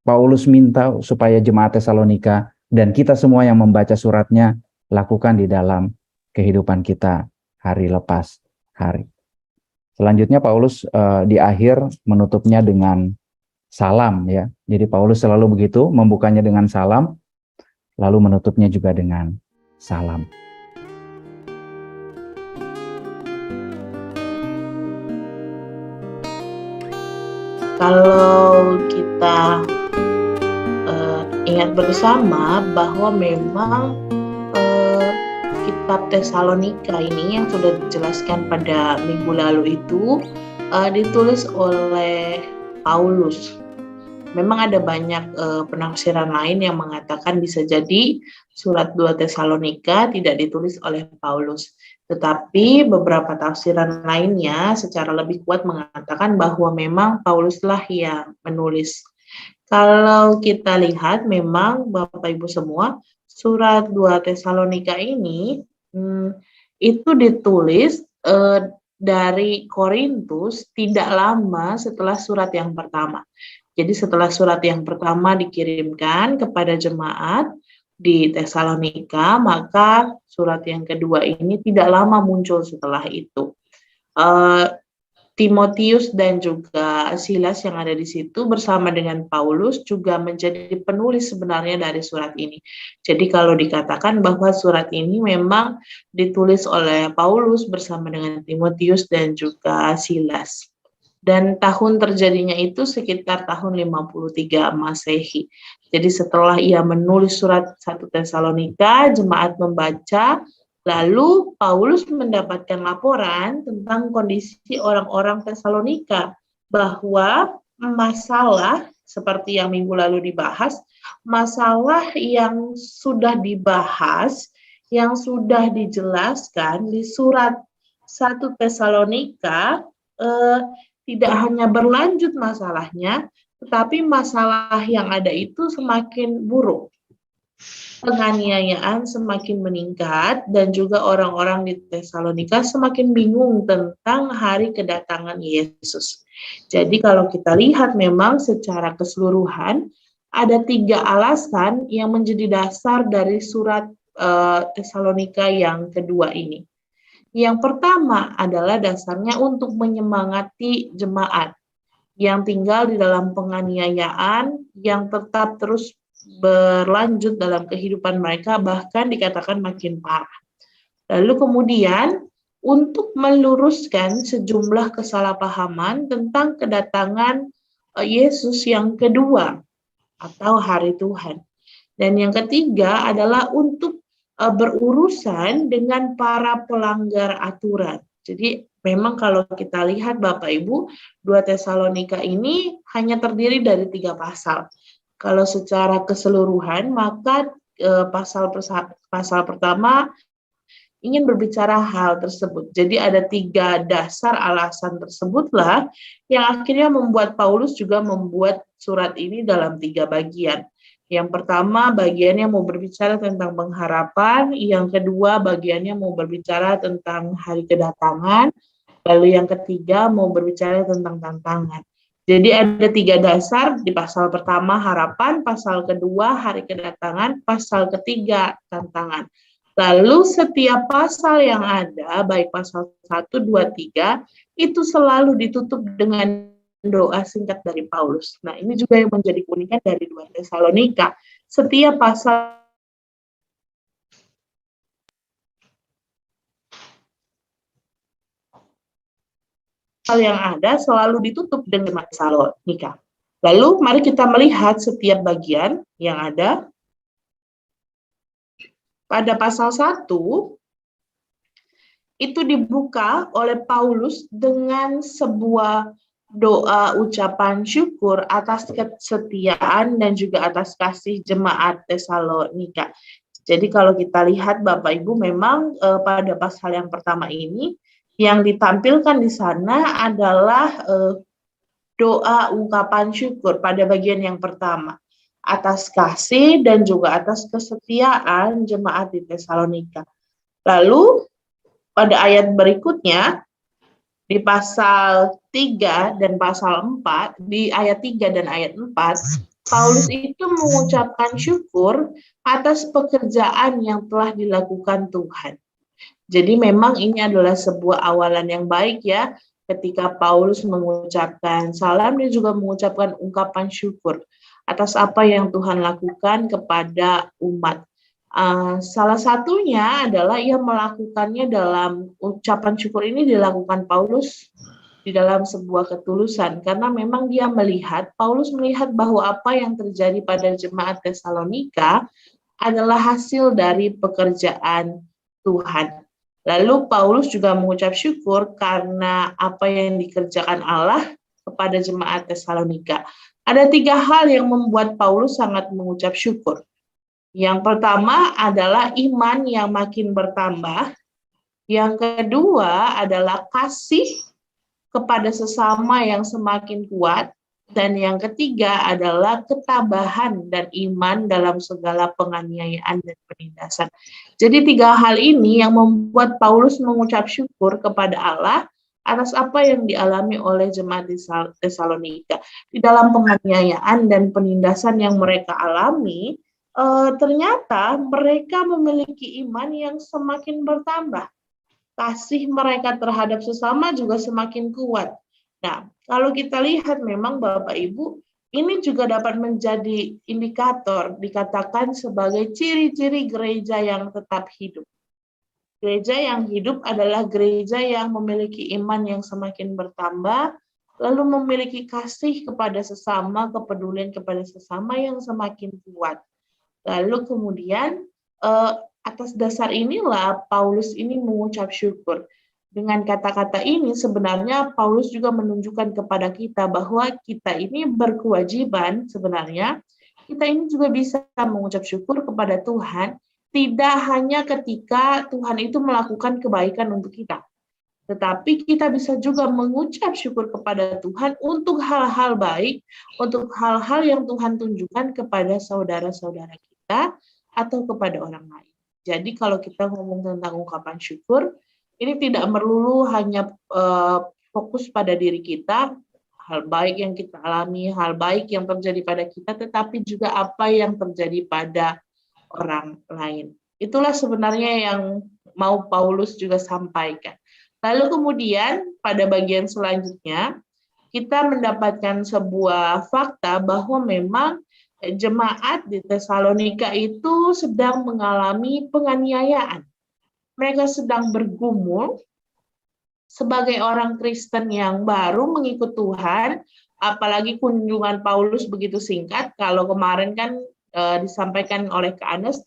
Paulus minta supaya jemaat Tesalonika dan kita semua yang membaca suratnya lakukan di dalam kehidupan kita hari lepas hari. Selanjutnya Paulus di akhir menutupnya dengan salam, ya. Jadi Paulus selalu begitu, membukanya dengan salam, lalu menutupnya juga dengan salam. Kalau kita ingat bersama bahwa memang kitab Tesalonika ini yang sudah dijelaskan pada minggu lalu itu ditulis oleh Paulus. Memang ada banyak penafsiran lain yang mengatakan bisa jadi surat 2 Tesalonika tidak ditulis oleh Paulus. Tetapi beberapa tafsiran lainnya secara lebih kuat mengatakan bahwa memang Pauluslah yang menulis. Kalau kita lihat memang Bapak Ibu semua, surat 2 Tesalonika ini itu ditulis dari Korintus tidak lama setelah surat yang pertama. Jadi setelah surat yang pertama dikirimkan kepada jemaat di Tesalonika, maka surat yang kedua ini tidak lama muncul setelah itu. Timotius dan juga Silas yang ada di situ bersama dengan Paulus juga menjadi penulis sebenarnya dari surat ini. Jadi kalau dikatakan bahwa surat ini memang ditulis oleh Paulus bersama dengan Timotius dan juga Silas. Dan tahun terjadinya itu sekitar tahun 53 Masehi. Jadi setelah ia menulis surat 1 Tesalonika, jemaat membaca, lalu Paulus mendapatkan laporan tentang kondisi orang-orang Tesalonika, bahwa masalah seperti yang minggu lalu dibahas, masalah yang sudah dibahas, yang sudah dijelaskan di surat 1 Tesalonika, tidak hanya berlanjut masalahnya, tetapi masalah yang ada itu semakin buruk. penganiayaan semakin meningkat dan juga orang-orang di Tesalonika semakin bingung tentang hari kedatangan Yesus. Jadi kalau kita lihat memang secara keseluruhan ada 3 alasan yang menjadi dasar dari surat Tesalonika yang kedua ini. Yang pertama adalah dasarnya untuk menyemangati jemaat yang tinggal di dalam penganiayaan yang tetap terus berlanjut dalam kehidupan mereka, bahkan dikatakan makin parah. Lalu kemudian untuk meluruskan sejumlah kesalahpahaman tentang kedatangan Yesus yang kedua atau hari Tuhan. Dan yang ketiga adalah untuk berurusan dengan para pelanggar aturan. Jadi memang kalau kita lihat Bapak Ibu, 2 Tesalonika ini hanya terdiri dari 3 pasal. Kalau secara keseluruhan, maka pasal pertama ingin berbicara hal tersebut. Jadi ada 3 dasar alasan tersebutlah yang akhirnya membuat Paulus juga membuat surat ini dalam 3 bagian. Yang pertama bagiannya mau berbicara tentang pengharapan, yang kedua bagiannya mau berbicara tentang hari kedatangan, lalu yang ketiga mau berbicara tentang tantangan. Jadi ada 3 dasar, di pasal pertama harapan, pasal kedua hari kedatangan, pasal ketiga tantangan. Lalu setiap pasal yang ada, baik pasal 1, 2, 3, itu selalu ditutup dengan doa singkat dari Paulus. Nah, ini juga yang menjadi keunikan dari 2 Tesalonika. Setiap pasal yang ada selalu ditutup dengan Tesalonika. Lalu mari kita melihat setiap bagian yang ada. Pada pasal 1 itu dibuka oleh Paulus dengan sebuah doa ucapan syukur atas kesetiaan dan juga atas kasih jemaat Tesalonika. Jadi kalau kita lihat Bapak Ibu memang pada pasal yang pertama ini yang ditampilkan di sana adalah doa ungkapan syukur pada bagian yang pertama atas kasih dan juga atas kesetiaan jemaat di Tesalonika. Lalu pada ayat berikutnya di pasal 3 dan pasal 4, di ayat 3 dan ayat 4, Paulus itu mengucapkan syukur atas pekerjaan yang telah dilakukan Tuhan. Jadi memang ini adalah sebuah awalan yang baik ya, ketika Paulus mengucapkan salam, dia juga mengucapkan ungkapan syukur atas apa yang Tuhan lakukan kepada umat. Salah satunya adalah ia melakukannya dalam ucapan syukur ini dilakukan Paulus di dalam sebuah ketulusan, karena memang dia melihat, Paulus melihat bahwa apa yang terjadi pada jemaat Tesalonika adalah hasil dari pekerjaan Tuhan. Lalu Paulus juga mengucap syukur karena apa yang dikerjakan Allah kepada jemaat Tesalonika. Ada 3 hal yang membuat Paulus sangat mengucap syukur. Yang pertama adalah iman yang makin bertambah. Yang kedua adalah kasih kepada sesama yang semakin kuat. Dan yang ketiga adalah ketabahan dan iman dalam segala penganiayaan dan penindasan. Jadi 3 hal ini yang membuat Paulus mengucap syukur kepada Allah atas apa yang dialami oleh jemaat di Tesalonika. Di dalam penganiayaan dan penindasan yang mereka alami, ternyata mereka memiliki iman yang semakin bertambah. Kasih mereka terhadap sesama juga semakin kuat. Nah, kalau kita lihat memang Bapak Ibu, ini juga dapat menjadi indikator, dikatakan sebagai ciri-ciri gereja yang tetap hidup. Gereja yang hidup adalah gereja yang memiliki iman yang semakin bertambah, lalu memiliki kasih kepada sesama, kepedulian kepada sesama yang semakin kuat. Lalu kemudian atas dasar inilah Paulus ini mengucap syukur. Dengan kata-kata ini sebenarnya Paulus juga menunjukkan kepada kita bahwa kita ini berkewajiban sebenarnya, kita ini juga bisa mengucap syukur kepada Tuhan, tidak hanya ketika Tuhan itu melakukan kebaikan untuk kita. Tetapi kita bisa juga mengucap syukur kepada Tuhan untuk hal-hal baik, untuk hal-hal yang Tuhan tunjukkan kepada saudara-saudara kita, atau kepada orang lain. Jadi kalau kita ngomong tentang ungkapan syukur, ini tidak melulu hanya fokus pada diri kita, hal baik yang kita alami, hal baik yang terjadi pada kita, tetapi juga apa yang terjadi pada orang lain. Itulah sebenarnya yang mau Paulus juga sampaikan. Lalu kemudian pada bagian selanjutnya, kita mendapatkan sebuah fakta bahwa memang jemaat di Tesalonika itu sedang mengalami penganiayaan. Mereka sedang bergumul sebagai orang Kristen yang baru mengikut Tuhan, apalagi kunjungan Paulus begitu singkat. Kalau kemarin kan disampaikan oleh Kak Anes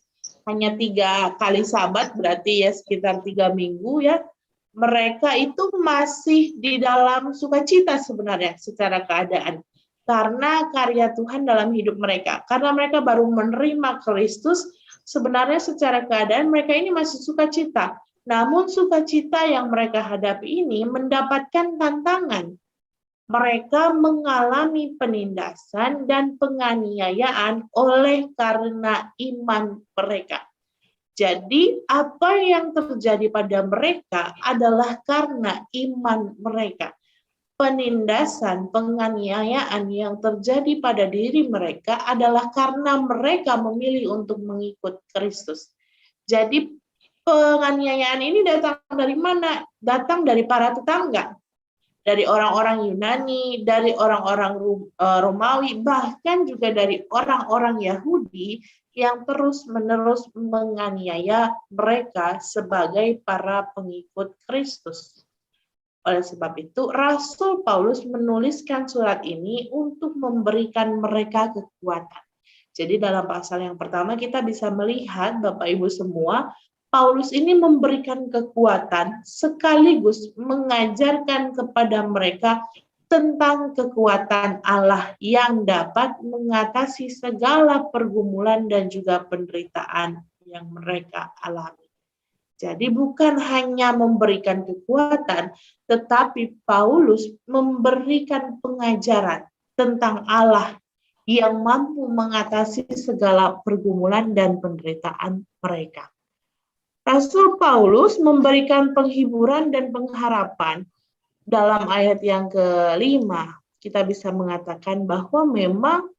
hanya 3 kali sabat, berarti ya sekitar 3 minggu ya. Mereka itu masih di dalam sukacita sebenarnya secara keadaan. Karena karya Tuhan dalam hidup mereka. Karena mereka baru menerima Kristus, sebenarnya secara keadaan mereka ini masih sukacita. Namun sukacita yang mereka hadapi ini mendapatkan tantangan. Mereka mengalami penindasan dan penganiayaan oleh karena iman mereka. Jadi apa yang terjadi pada mereka adalah karena iman mereka. Penindasan, penganiayaan yang terjadi pada diri mereka adalah karena mereka memilih untuk mengikut Kristus. Jadi penganiayaan ini datang dari mana? Datang dari para tetangga, dari orang-orang Yunani, dari orang-orang Romawi, bahkan juga dari orang-orang Yahudi yang terus-menerus menganiaya mereka sebagai para pengikut Kristus. Oleh sebab itu, Rasul Paulus menuliskan surat ini untuk memberikan mereka kekuatan. Jadi dalam pasal yang pertama kita bisa melihat, Bapak Ibu semua, Paulus ini memberikan kekuatan sekaligus mengajarkan kepada mereka tentang kekuatan Allah yang dapat mengatasi segala pergumulan dan juga penderitaan yang mereka alami. Jadi bukan hanya memberikan kekuatan, tetapi Paulus memberikan pengajaran tentang Allah yang mampu mengatasi segala pergumulan dan penderitaan mereka. Rasul Paulus memberikan penghiburan dan pengharapan. Dalam ayat yang ke-5, kita bisa mengatakan bahwa memang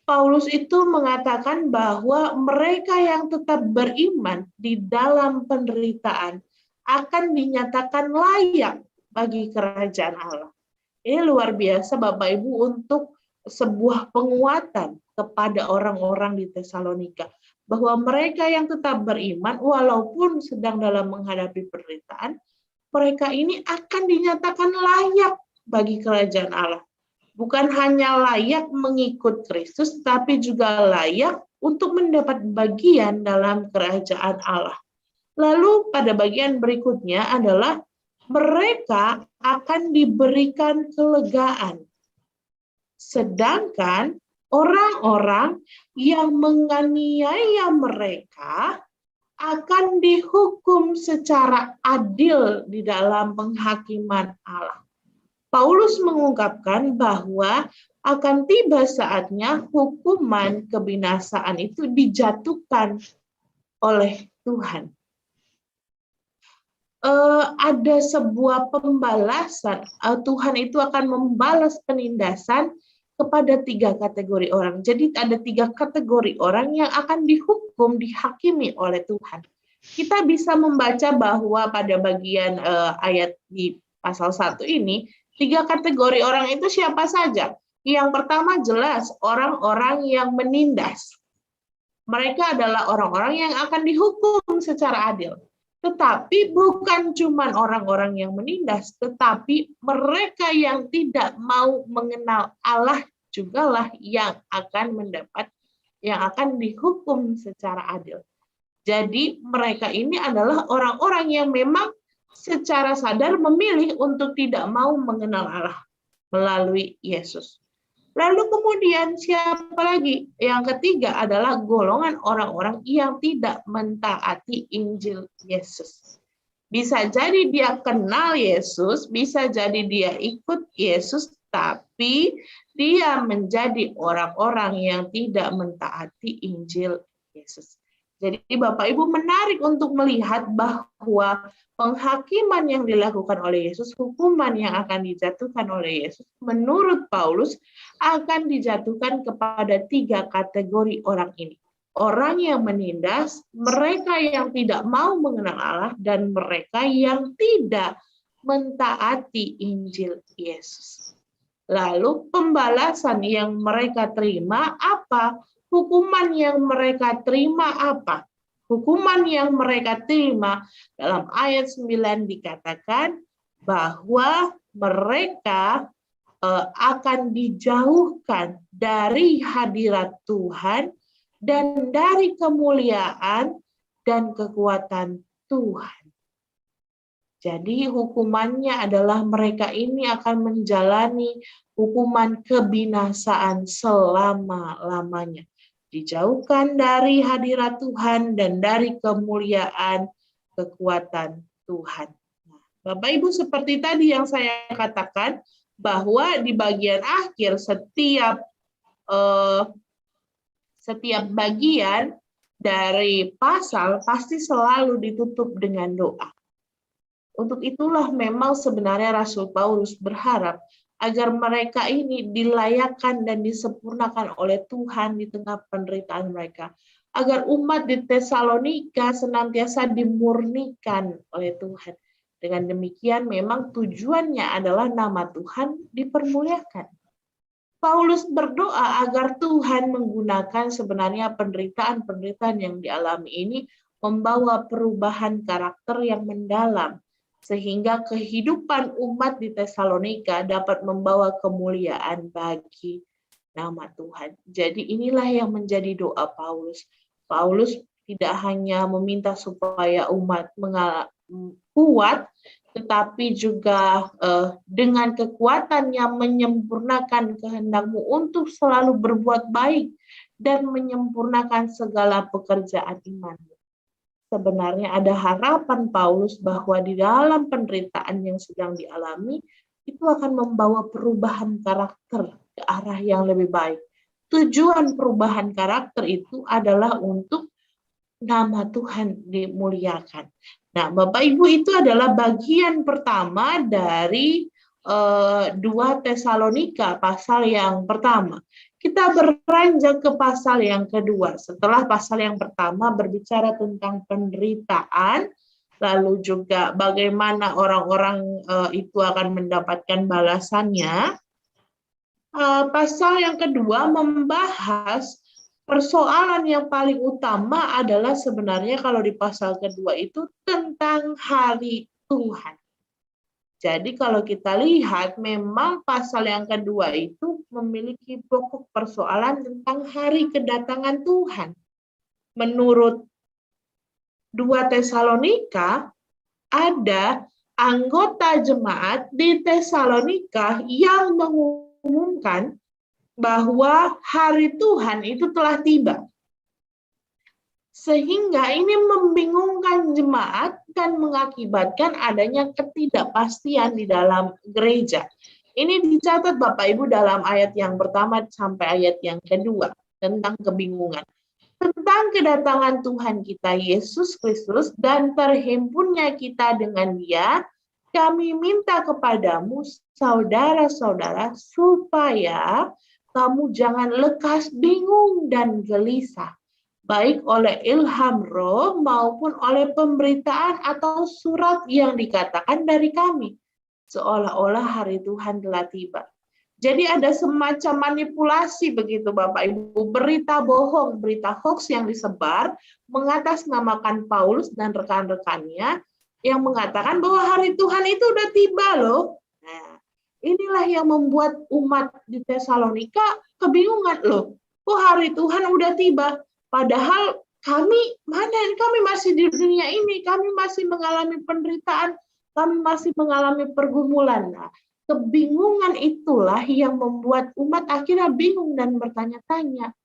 Paulus itu mengatakan bahwa mereka yang tetap beriman di dalam penderitaan akan dinyatakan layak bagi kerajaan Allah. Ini luar biasa Bapak Ibu untuk sebuah penguatan kepada orang-orang di Tesalonika. Bahwa mereka yang tetap beriman walaupun sedang dalam menghadapi penderitaan, mereka ini akan dinyatakan layak bagi kerajaan Allah. Bukan hanya layak mengikut Kristus, tapi juga layak untuk mendapat bagian dalam kerajaan Allah. Lalu pada bagian berikutnya adalah mereka akan diberikan kelegaan. Sedangkan orang-orang yang menganiaya mereka akan dihukum secara adil di dalam penghakiman Allah. Paulus mengungkapkan bahwa akan tiba saatnya hukuman kebinasaan itu dijatuhkan oleh Tuhan. Ada sebuah pembalasan, Tuhan itu akan membalas penindasan kepada 3 kategori orang. Jadi ada 3 kategori orang yang akan dihukum, dihakimi oleh Tuhan. Kita bisa membaca bahwa pada bagian ayat di pasal 1 ini, 3 kategori orang itu siapa saja? Yang pertama jelas orang-orang yang menindas. Mereka adalah orang-orang yang akan dihukum secara adil. Tetapi bukan cuma orang-orang yang menindas, tetapi mereka yang tidak mau mengenal Allah jugalah yang akan dihukum secara adil. Jadi mereka ini adalah orang-orang yang memang secara sadar memilih untuk tidak mau mengenal Allah melalui Yesus. Lalu kemudian siapa lagi? Yang ketiga adalah golongan orang-orang yang tidak mentaati Injil Yesus. Bisa jadi dia kenal Yesus, bisa jadi dia ikut Yesus, tapi dia menjadi orang-orang yang tidak mentaati Injil Yesus. Jadi Bapak Ibu menarik untuk melihat bahwa penghakiman yang dilakukan oleh Yesus, hukuman yang akan dijatuhkan oleh Yesus, menurut Paulus akan dijatuhkan kepada 3 kategori orang ini. Orang yang menindas, mereka yang tidak mau mengenal Allah, dan mereka yang tidak mentaati Injil Yesus. Lalu pembalasan yang mereka terima apa? Hukuman yang mereka terima apa? Hukuman yang mereka terima dalam ayat 9 dikatakan bahwa mereka akan dijauhkan dari hadirat Tuhan dan dari kemuliaan dan kekuatan Tuhan. Jadi hukumannya adalah mereka ini akan menjalani hukuman kebinasaan selama-lamanya. Dijauhkan dari hadirat Tuhan dan dari kemuliaan kekuatan Tuhan. Bapak Ibu, seperti tadi yang saya katakan, bahwa di bagian akhir setiap bagian dari pasal pasti selalu ditutup dengan doa. Untuk itulah memang sebenarnya Rasul Paulus berharap agar mereka ini dilayakkan dan disempurnakan oleh Tuhan di tengah penderitaan mereka. Agar umat di Tesalonika senantiasa dimurnikan oleh Tuhan. Dengan demikian memang tujuannya adalah nama Tuhan dipermuliakan. Paulus berdoa agar Tuhan menggunakan sebenarnya penderitaan-penderitaan yang dialami ini membawa perubahan karakter yang mendalam, sehingga kehidupan umat di Tesalonika dapat membawa kemuliaan bagi nama Tuhan. Jadi inilah yang menjadi doa Paulus. Paulus tidak hanya meminta supaya umat kuat, tetapi juga dengan kekuatannya menyempurnakan kehendak-Mu untuk selalu berbuat baik dan menyempurnakan segala pekerjaan iman-Mu. Sebenarnya ada harapan Paulus bahwa di dalam penderitaan yang sedang dialami itu akan membawa perubahan karakter ke arah yang lebih baik. Tujuan perubahan karakter itu adalah untuk nama Tuhan dimuliakan. Nah, Bapak Ibu, itu adalah bagian pertama dari 2 Tesalonika, pasal yang pertama. Kita beranjak ke pasal yang kedua. Setelah pasal yang pertama berbicara tentang penderitaan, lalu juga bagaimana orang-orang itu akan mendapatkan balasannya. Pasal yang kedua membahas persoalan yang paling utama adalah sebenarnya kalau di pasal kedua itu tentang hari Tuhan. Jadi kalau kita lihat memang pasal yang kedua itu memiliki pokok persoalan tentang hari kedatangan Tuhan. Menurut 2 Tesalonika, ada anggota jemaat di Tesalonika yang mengumumkan bahwa hari Tuhan itu telah tiba. Sehingga ini membingungkan jemaat dan mengakibatkan adanya ketidakpastian di dalam gereja. Ini dicatat Bapak Ibu dalam ayat yang pertama sampai ayat yang kedua tentang kebingungan. Tentang kedatangan Tuhan kita Yesus Kristus dan terhimpunnya kita dengan Dia, kami minta kepadamu saudara-saudara supaya kamu jangan lekas bingung dan gelisah, baik oleh ilham roh maupun oleh pemberitaan atau surat yang dikatakan dari kami, seolah-olah hari Tuhan telah tiba. Jadi ada semacam manipulasi begitu Bapak Ibu, berita bohong, berita hoax yang disebar mengatasnamakan Paulus dan rekan-rekannya yang mengatakan bahwa hari Tuhan itu udah tiba loh. Nah, inilah yang membuat umat di Tesalonika kebingungan loh. Kok hari Tuhan udah tiba? Padahal kami masih di dunia ini, kami masih mengalami penderitaan, kami masih mengalami pergumulan. Nah, kebingungan itulah yang membuat umat akhirnya bingung dan bertanya-tanya.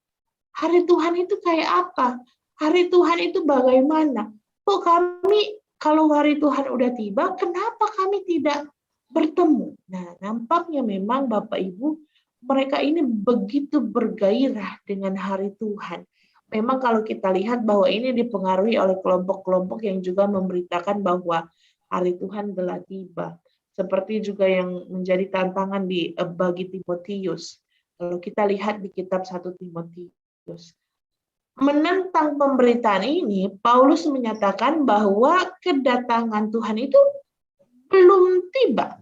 Hari Tuhan itu kayak apa? Hari Tuhan itu bagaimana? Kok kami kalau hari Tuhan udah tiba, kenapa kami tidak bertemu? Nah, nampaknya memang Bapak Ibu, mereka ini begitu bergairah dengan hari Tuhan. Memang kalau kita lihat bahwa ini dipengaruhi oleh kelompok-kelompok yang juga memberitakan bahwa hari Tuhan telah tiba. Seperti juga yang menjadi tantangan bagi Timotius. Kalau kita lihat di kitab 1 Timotius. Menentang pemberitaan ini, Paulus menyatakan bahwa kedatangan Tuhan itu belum tiba.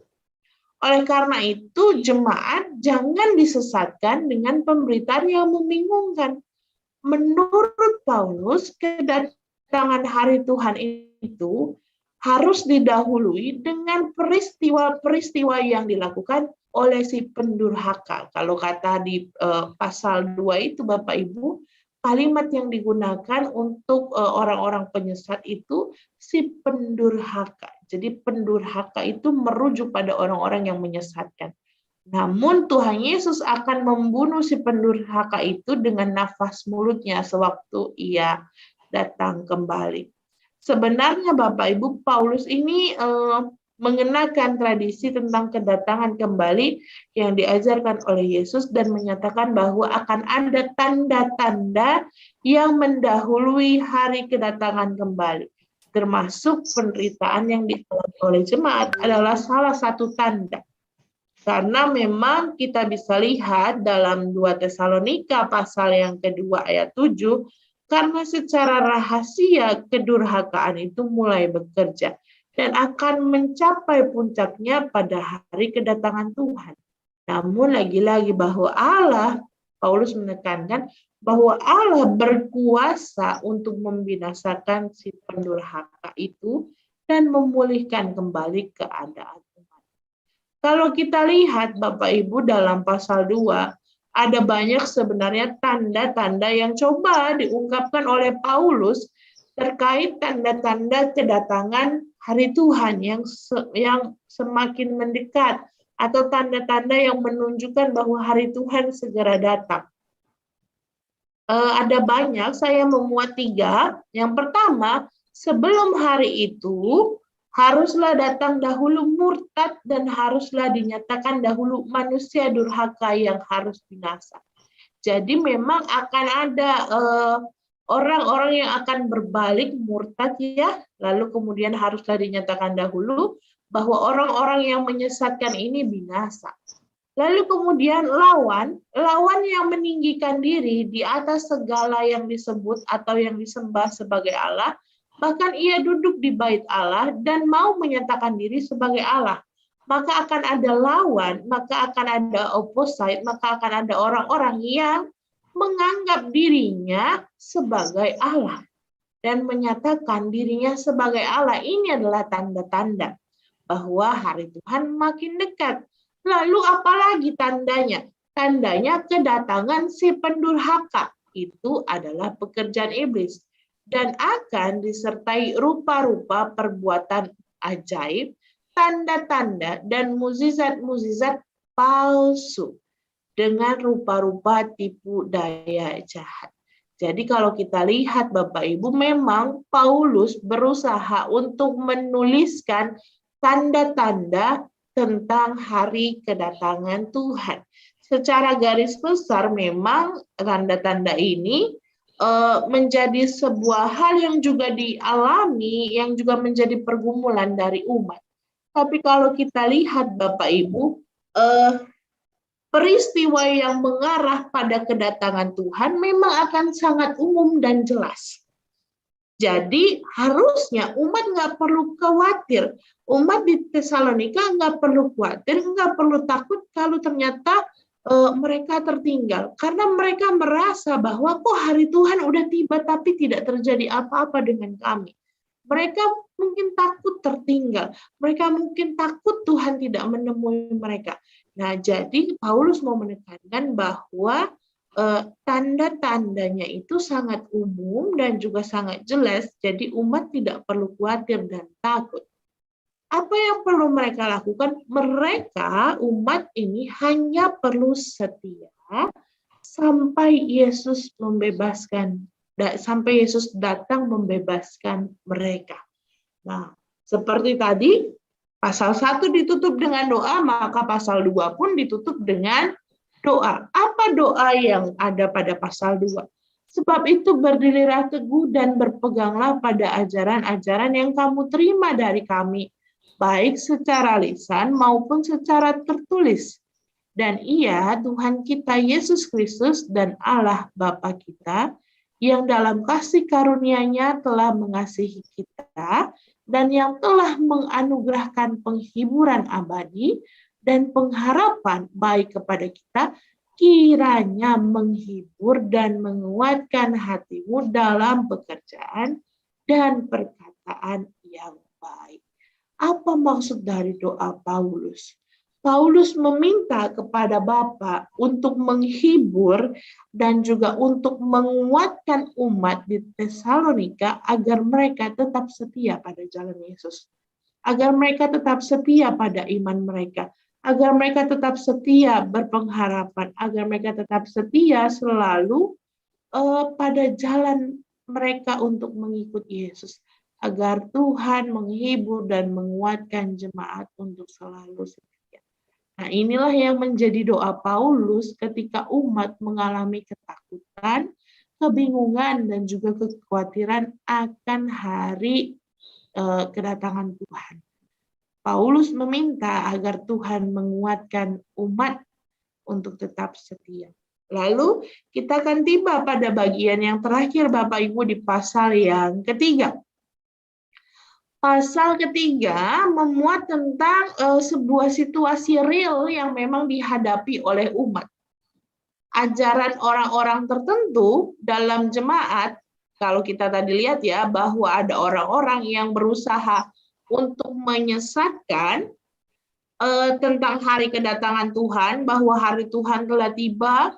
Oleh karena itu, jemaat jangan disesatkan dengan pemberitaan yang membingungkan. Menurut Paulus, kedatangan hari Tuhan itu harus didahului dengan peristiwa-peristiwa yang dilakukan oleh si pendurhaka. Kalau kata di pasal 2 itu, Bapak Ibu, kalimat yang digunakan untuk orang-orang penyesat itu si pendurhaka. Jadi pendurhaka itu merujuk pada orang-orang yang menyesatkan. Namun Tuhan Yesus akan membunuh si pendurhaka itu dengan nafas mulutnya sewaktu ia datang kembali. Sebenarnya Bapak Ibu, Paulus ini mengenakan tradisi tentang kedatangan kembali yang diajarkan oleh Yesus dan menyatakan bahwa akan ada tanda-tanda yang mendahului hari kedatangan kembali. Termasuk penderitaan yang dialami oleh jemaat adalah salah satu tanda. Karena memang kita bisa lihat dalam 2 Tesalonika pasal yang kedua ayat 7, karena secara rahasia kedurhakaan itu mulai bekerja dan akan mencapai puncaknya pada hari kedatangan Tuhan. Namun lagi-lagi bahwa Allah, Paulus menekankan bahwa Allah berkuasa untuk membinasakan si pendurhaka itu dan memulihkan kembali keadaan umat. Kalau kita lihat Bapak Ibu dalam pasal 2, ada banyak sebenarnya tanda-tanda yang coba diungkapkan oleh Paulus terkait tanda-tanda kedatangan hari Tuhan yang semakin mendekat atau tanda-tanda yang menunjukkan bahwa hari Tuhan segera datang. Ada banyak, saya memuat 3. Yang pertama, sebelum hari itu haruslah datang dahulu murtad dan haruslah dinyatakan dahulu manusia durhaka yang harus binasa. Jadi memang akan ada orang-orang yang akan berbalik murtad ya, lalu kemudian haruslah dinyatakan dahulu bahwa orang-orang yang menyesatkan ini binasa. Lalu kemudian lawan yang meninggikan diri di atas segala yang disebut atau yang disembah sebagai Allah, bahkan ia duduk di bait Allah dan mau menyatakan diri sebagai Allah. Maka akan ada lawan, maka akan ada opposite, maka akan ada orang-orang yang menganggap dirinya sebagai Allah dan menyatakan dirinya sebagai Allah. Ini adalah tanda-tanda bahwa hari Tuhan makin dekat. Lalu apalagi tandanya? Tandanya kedatangan si pendurhaka. Itu adalah pekerjaan iblis dan akan disertai rupa-rupa perbuatan ajaib, tanda-tanda dan mukjizat-mukjizat palsu dengan rupa-rupa tipu daya jahat. Jadi kalau kita lihat Bapak Ibu, memang Paulus berusaha untuk menuliskan tanda-tanda tentang hari kedatangan Tuhan. Secara garis besar memang tanda-tanda ini menjadi sebuah hal yang juga dialami, yang juga menjadi pergumulan dari umat. Tapi kalau kita lihat Bapak Ibu, peristiwa yang mengarah pada kedatangan Tuhan memang akan sangat umum dan jelas. Jadi harusnya umat nggak perlu khawatir. Umat di Tesalonika nggak perlu khawatir, nggak perlu takut kalau ternyata mereka tertinggal. Karena mereka merasa bahwa kok hari Tuhan udah tiba tapi tidak terjadi apa-apa dengan kami. Mereka mungkin takut tertinggal. Mereka mungkin takut Tuhan tidak menemui mereka. Nah, jadi Paulus mau menekankan bahwa tanda-tandanya itu sangat umum dan juga sangat jelas. Jadi umat tidak perlu khawatir dan takut. Apa yang perlu mereka lakukan? Mereka, umat ini hanya perlu setia sampai Yesus membebaskan, sampai Yesus datang membebaskan mereka. Nah, seperti tadi, pasal 1 ditutup dengan doa, maka pasal 2 pun ditutup dengan doa. Apa doa yang ada pada pasal 2? Sebab itu berdirilah teguh dan berpeganglah pada ajaran-ajaran yang kamu terima dari kami, baik secara lisan maupun secara tertulis. Dan Ia, Tuhan kita Yesus Kristus dan Allah Bapa kita, yang dalam kasih karunia-Nya telah mengasihi kita dan yang telah menganugerahkan penghiburan abadi dan pengharapan baik kepada kita, kiranya menghibur dan menguatkan hatimu dalam pekerjaan dan perkataan yang baik. Apa maksud dari doa Paulus? Paulus meminta kepada Bapa untuk menghibur dan juga untuk menguatkan umat di Tesalonika agar mereka tetap setia pada jalan Yesus. Agar mereka tetap setia pada iman mereka. Agar mereka tetap setia berpengharapan. Agar mereka tetap setia selalu pada jalan mereka untuk mengikuti Yesus. Agar Tuhan menghibur dan menguatkan jemaat untuk selalu setia. Nah, inilah yang menjadi doa Paulus ketika umat mengalami ketakutan, kebingungan, dan juga kekhawatiran akan hari kedatangan Tuhan. Paulus meminta agar Tuhan menguatkan umat untuk tetap setia. Lalu kita akan tiba pada bagian yang terakhir Bapak Ibu di pasal yang ketiga. Pasal ketiga memuat tentang sebuah situasi real yang memang dihadapi oleh umat. Ajaran orang-orang tertentu dalam jemaat, kalau kita tadi lihat ya, bahwa ada orang-orang yang berusaha untuk menyesatkan tentang hari kedatangan Tuhan, bahwa hari Tuhan telah tiba.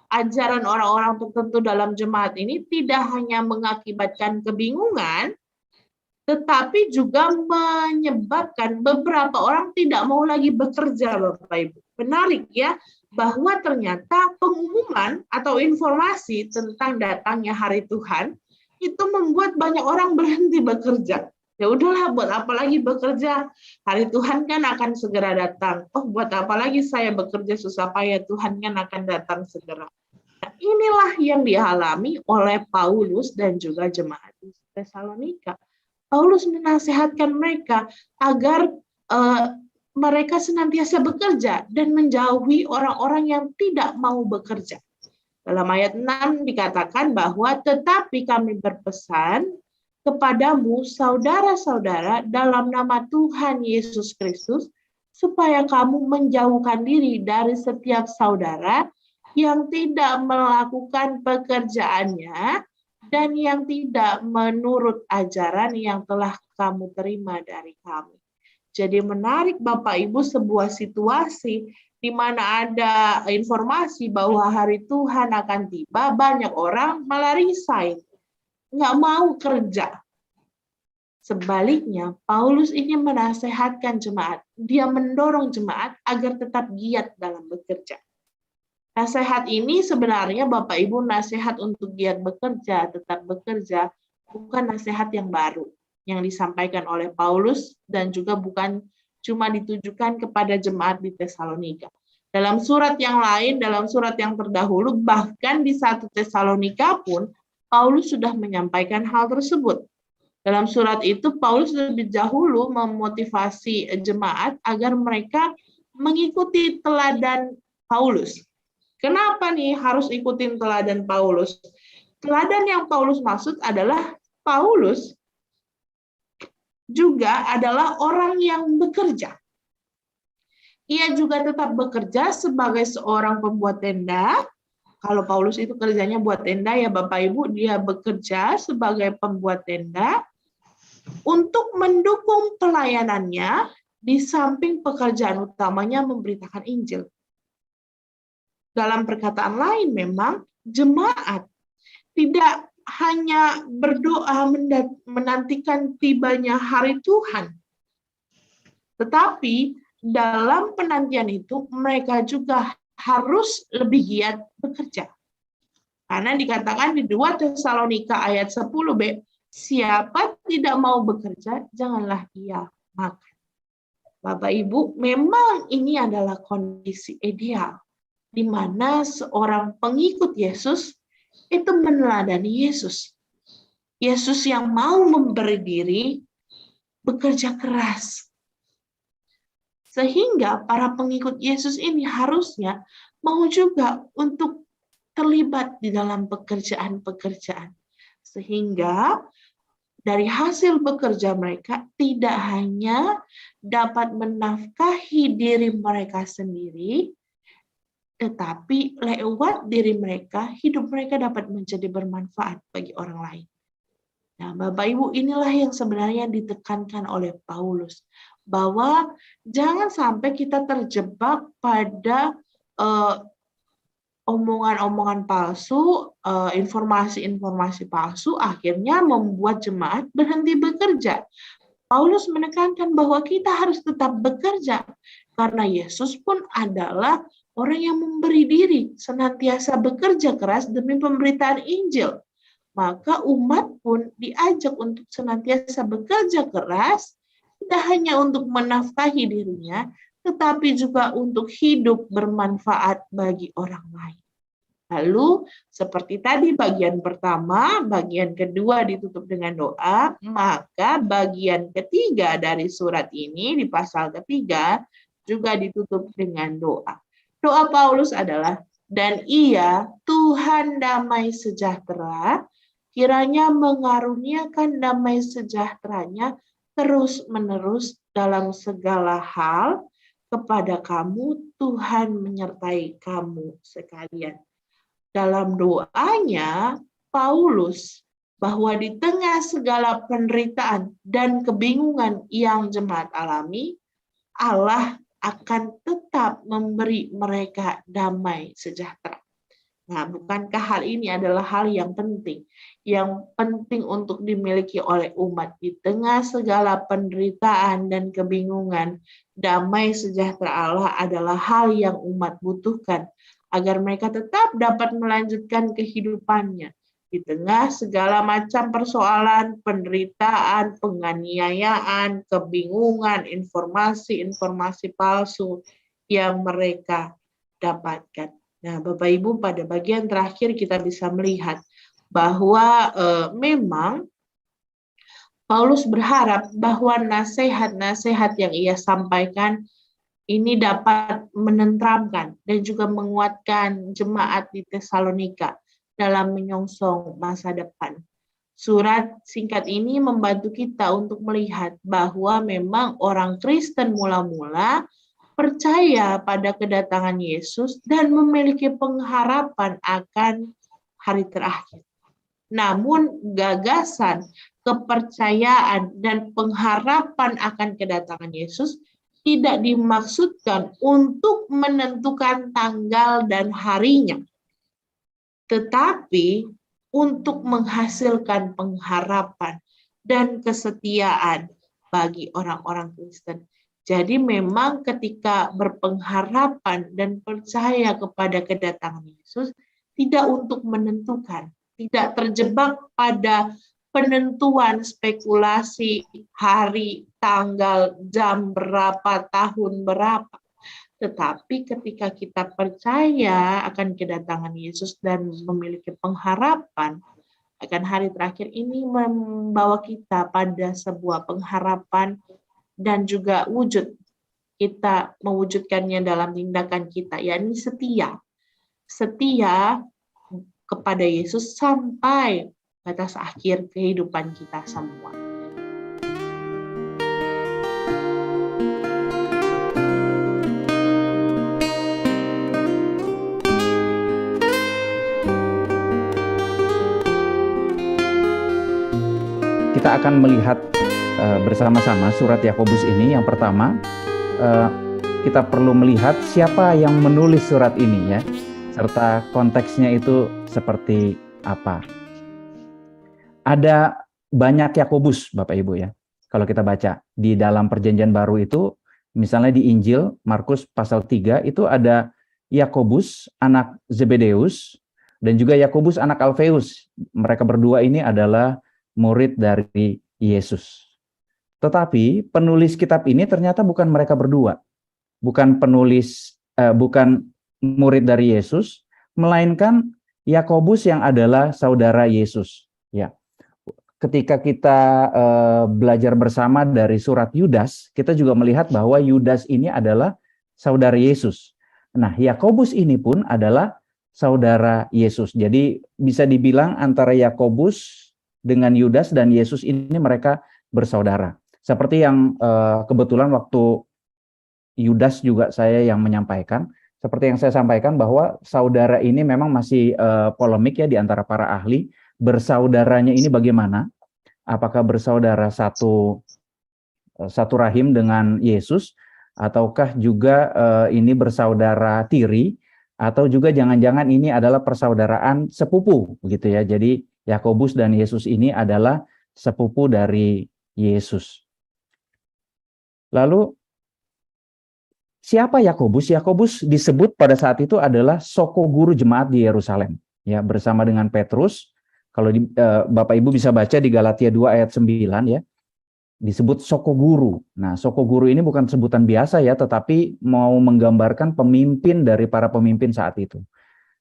Ajaran orang-orang tertentu dalam jemaat ini tidak hanya mengakibatkan kebingungan, tetapi juga menyebabkan beberapa orang tidak mau lagi bekerja, Bapak Ibu. Menarik ya, bahwa ternyata pengumuman atau informasi tentang datangnya hari Tuhan itu membuat banyak orang berhenti bekerja. Ya udahlah, buat apa lagi bekerja? Hari Tuhan kan akan segera datang. Oh, buat apa lagi saya bekerja susah payah? Tuhan kan akan datang segera. Nah, inilah yang dialami oleh Paulus dan juga jemaat di Tesalonika. Paulus menasihatkan mereka agar mereka senantiasa bekerja dan menjauhi orang-orang yang tidak mau bekerja. Dalam ayat 6 dikatakan bahwa tetapi kami berpesan kepadamu saudara-saudara dalam nama Tuhan Yesus Kristus supaya kamu menjauhkan diri dari setiap saudara yang tidak melakukan pekerjaannya dan yang tidak menurut ajaran yang telah kamu terima dari kami. Jadi menarik Bapak Ibu, sebuah situasi di mana ada informasi bahwa hari Tuhan akan tiba, banyak orang malah resign, nggak mau kerja. Sebaliknya, Paulus ingin menasehatkan jemaat, dia mendorong jemaat agar tetap giat dalam bekerja. Nasihat ini sebenarnya Bapak Ibu nasihat untuk giat bekerja, tetap bekerja, bukan nasihat yang baru yang disampaikan oleh Paulus dan juga bukan cuma ditujukan kepada jemaat di Tesalonika. Dalam surat yang lain, dalam surat yang terdahulu, bahkan di 1 Tesalonika pun, Paulus sudah menyampaikan hal tersebut. Dalam surat itu, Paulus lebih dahulu memotivasi jemaat agar mereka mengikuti teladan Paulus. Kenapa nih harus ikutin teladan Paulus? Teladan yang Paulus maksud adalah Paulus juga adalah orang yang bekerja. Ia juga tetap bekerja sebagai seorang pembuat tenda. Kalau Paulus itu kerjanya buat tenda ya Bapak Ibu, dia bekerja sebagai pembuat tenda untuk mendukung pelayanannya di samping pekerjaan utamanya memberitakan Injil. Dalam perkataan lain memang jemaat tidak hanya berdoa menantikan tibanya hari Tuhan, tetapi dalam penantian itu mereka juga harus lebih giat bekerja. Karena dikatakan di 2 Tesalonika ayat 10b, Siapa tidak mau bekerja, janganlah ia makan. Bapak Ibu, memang ini adalah kondisi ideal di mana seorang pengikut Yesus itu meneladani Yesus. Yesus yang mau memberi diri bekerja keras. Sehingga para pengikut Yesus ini harusnya mau juga untuk terlibat di dalam pekerjaan-pekerjaan. Sehingga dari hasil bekerja mereka tidak hanya dapat menafkahi diri mereka sendiri, tetapi lewat diri mereka, hidup mereka dapat menjadi bermanfaat bagi orang lain. Nah, Bapak Ibu, inilah yang sebenarnya ditekankan oleh Paulus, bahwa jangan sampai kita terjebak pada omongan-omongan palsu, informasi-informasi palsu, akhirnya membuat jemaat berhenti bekerja. Paulus menekankan bahwa kita harus tetap bekerja, karena Yesus pun adalah orang yang memberi diri, senantiasa bekerja keras demi pemberitaan Injil. Maka umat pun diajak untuk senantiasa bekerja keras, tidak hanya untuk menafkahi dirinya, tetapi juga untuk hidup bermanfaat bagi orang lain. Lalu, seperti tadi bagian pertama, bagian kedua ditutup dengan doa, maka bagian ketiga dari surat ini, di pasal ketiga, juga ditutup dengan doa. Doa Paulus adalah, dan ia, Tuhan damai sejahtera, kiranya mengaruniakan damai sejahteranya terus-menerus dalam segala hal kepada kamu, Tuhan menyertai kamu sekalian. Dalam doanya, Paulus bahwa di tengah segala penderitaan dan kebingungan yang jemaat alami, Allah akan tetap memberi mereka damai sejahtera. Nah, bukankah hal ini adalah hal yang penting untuk dimiliki oleh umat di tengah segala penderitaan dan kebingungan? Damai sejahtera Allah adalah hal yang umat butuhkan agar mereka tetap dapat melanjutkan kehidupannya di tengah segala macam persoalan, penderitaan, penganiayaan, kebingungan, informasi-informasi palsu yang mereka dapatkan. Nah, Bapak Ibu, pada bagian terakhir kita bisa melihat bahwa memang Paulus berharap bahwa nasihat-nasihat yang ia sampaikan ini dapat menenteramkan dan juga menguatkan jemaat di Tesalonika dalam menyongsong masa depan. Surat singkat ini membantu kita untuk melihat bahwa memang orang Kristen mula-mula percaya pada kedatangan Yesus dan memiliki pengharapan akan hari terakhir. Namun gagasan, kepercayaan, dan pengharapan akan kedatangan Yesus tidak dimaksudkan untuk menentukan tanggal dan harinya, tetapi untuk menghasilkan pengharapan dan kesetiaan bagi orang-orang Kristen. Jadi memang ketika berpengharapan dan percaya kepada kedatangan Yesus, tidak untuk menentukan, tidak terjebak pada penentuan spekulasi hari, tanggal, jam berapa, tahun berapa. Tetapi ketika kita percaya akan kedatangan Yesus dan memiliki pengharapan akan hari terakhir ini, membawa kita pada sebuah pengharapan dan juga wujud, kita mewujudkannya dalam tindakan kita, yakni setia kepada Yesus sampai batas akhir kehidupan kita semua. Kita akan melihat bersama-sama surat Yakobus ini. Yang pertama, kita perlu melihat siapa yang menulis surat ini ya, serta konteksnya itu seperti apa. Ada banyak Yakobus, Bapak Ibu ya. Kalau kita baca di dalam Perjanjian Baru itu, misalnya di Injil Markus pasal 3 itu ada Yakobus anak Zebedeus dan juga Yakobus anak Alfeus. Mereka berdua ini adalah murid dari Yesus. Tetapi penulis kitab ini ternyata bukan mereka berdua, bukan bukan murid dari Yesus, melainkan Yakobus yang adalah saudara Yesus. Ya, ketika kita belajar bersama dari surat Yudas, kita juga melihat bahwa Yudas ini adalah saudara Yesus. Nah, Yakobus ini pun adalah saudara Yesus. Jadi bisa dibilang antara Yakobus dengan Yudas dan Yesus ini mereka bersaudara. Seperti yang kebetulan waktu Yudas juga saya yang menyampaikan, seperti yang saya sampaikan bahwa saudara ini memang masih polemik ya di antara para ahli. Bersaudaranya ini bagaimana? Apakah bersaudara satu rahim dengan Yesus, ataukah juga ini bersaudara tiri, atau juga jangan-jangan ini adalah persaudaraan sepupu begitu ya. Jadi Yakobus dan Yesus ini adalah sepupu dari Yesus. Lalu siapa Yakobus? Yakobus disebut pada saat itu adalah soko guru jemaat di Yerusalem ya, bersama dengan Petrus. Kalau Bapak Ibu bisa baca di Galatia 2 ayat 9 ya. Disebut soko guru. Nah, soko guru ini bukan sebutan biasa ya, tetapi mau menggambarkan pemimpin dari para pemimpin saat itu.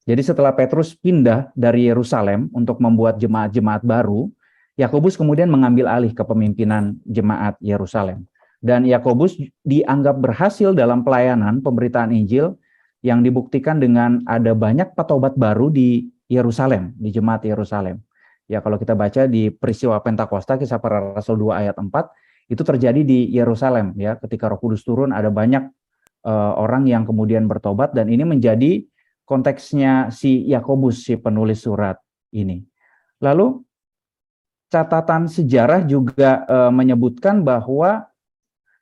Jadi setelah Petrus pindah dari Yerusalem untuk membuat jemaat-jemaat baru, Yakobus kemudian mengambil alih kepemimpinan jemaat Yerusalem. Dan Yakobus dianggap berhasil dalam pelayanan pemberitaan Injil yang dibuktikan dengan ada banyak petobat baru di Yerusalem, di jemaat Yerusalem. Ya, kalau kita baca di peristiwa Pentakosta, Kisah Para Rasul 2 ayat 4, itu terjadi di Yerusalem ya, ketika Roh Kudus turun ada banyak orang yang kemudian bertobat, dan ini menjadi konteksnya si Yakobus, si penulis surat ini. Lalu catatan sejarah juga menyebutkan bahwa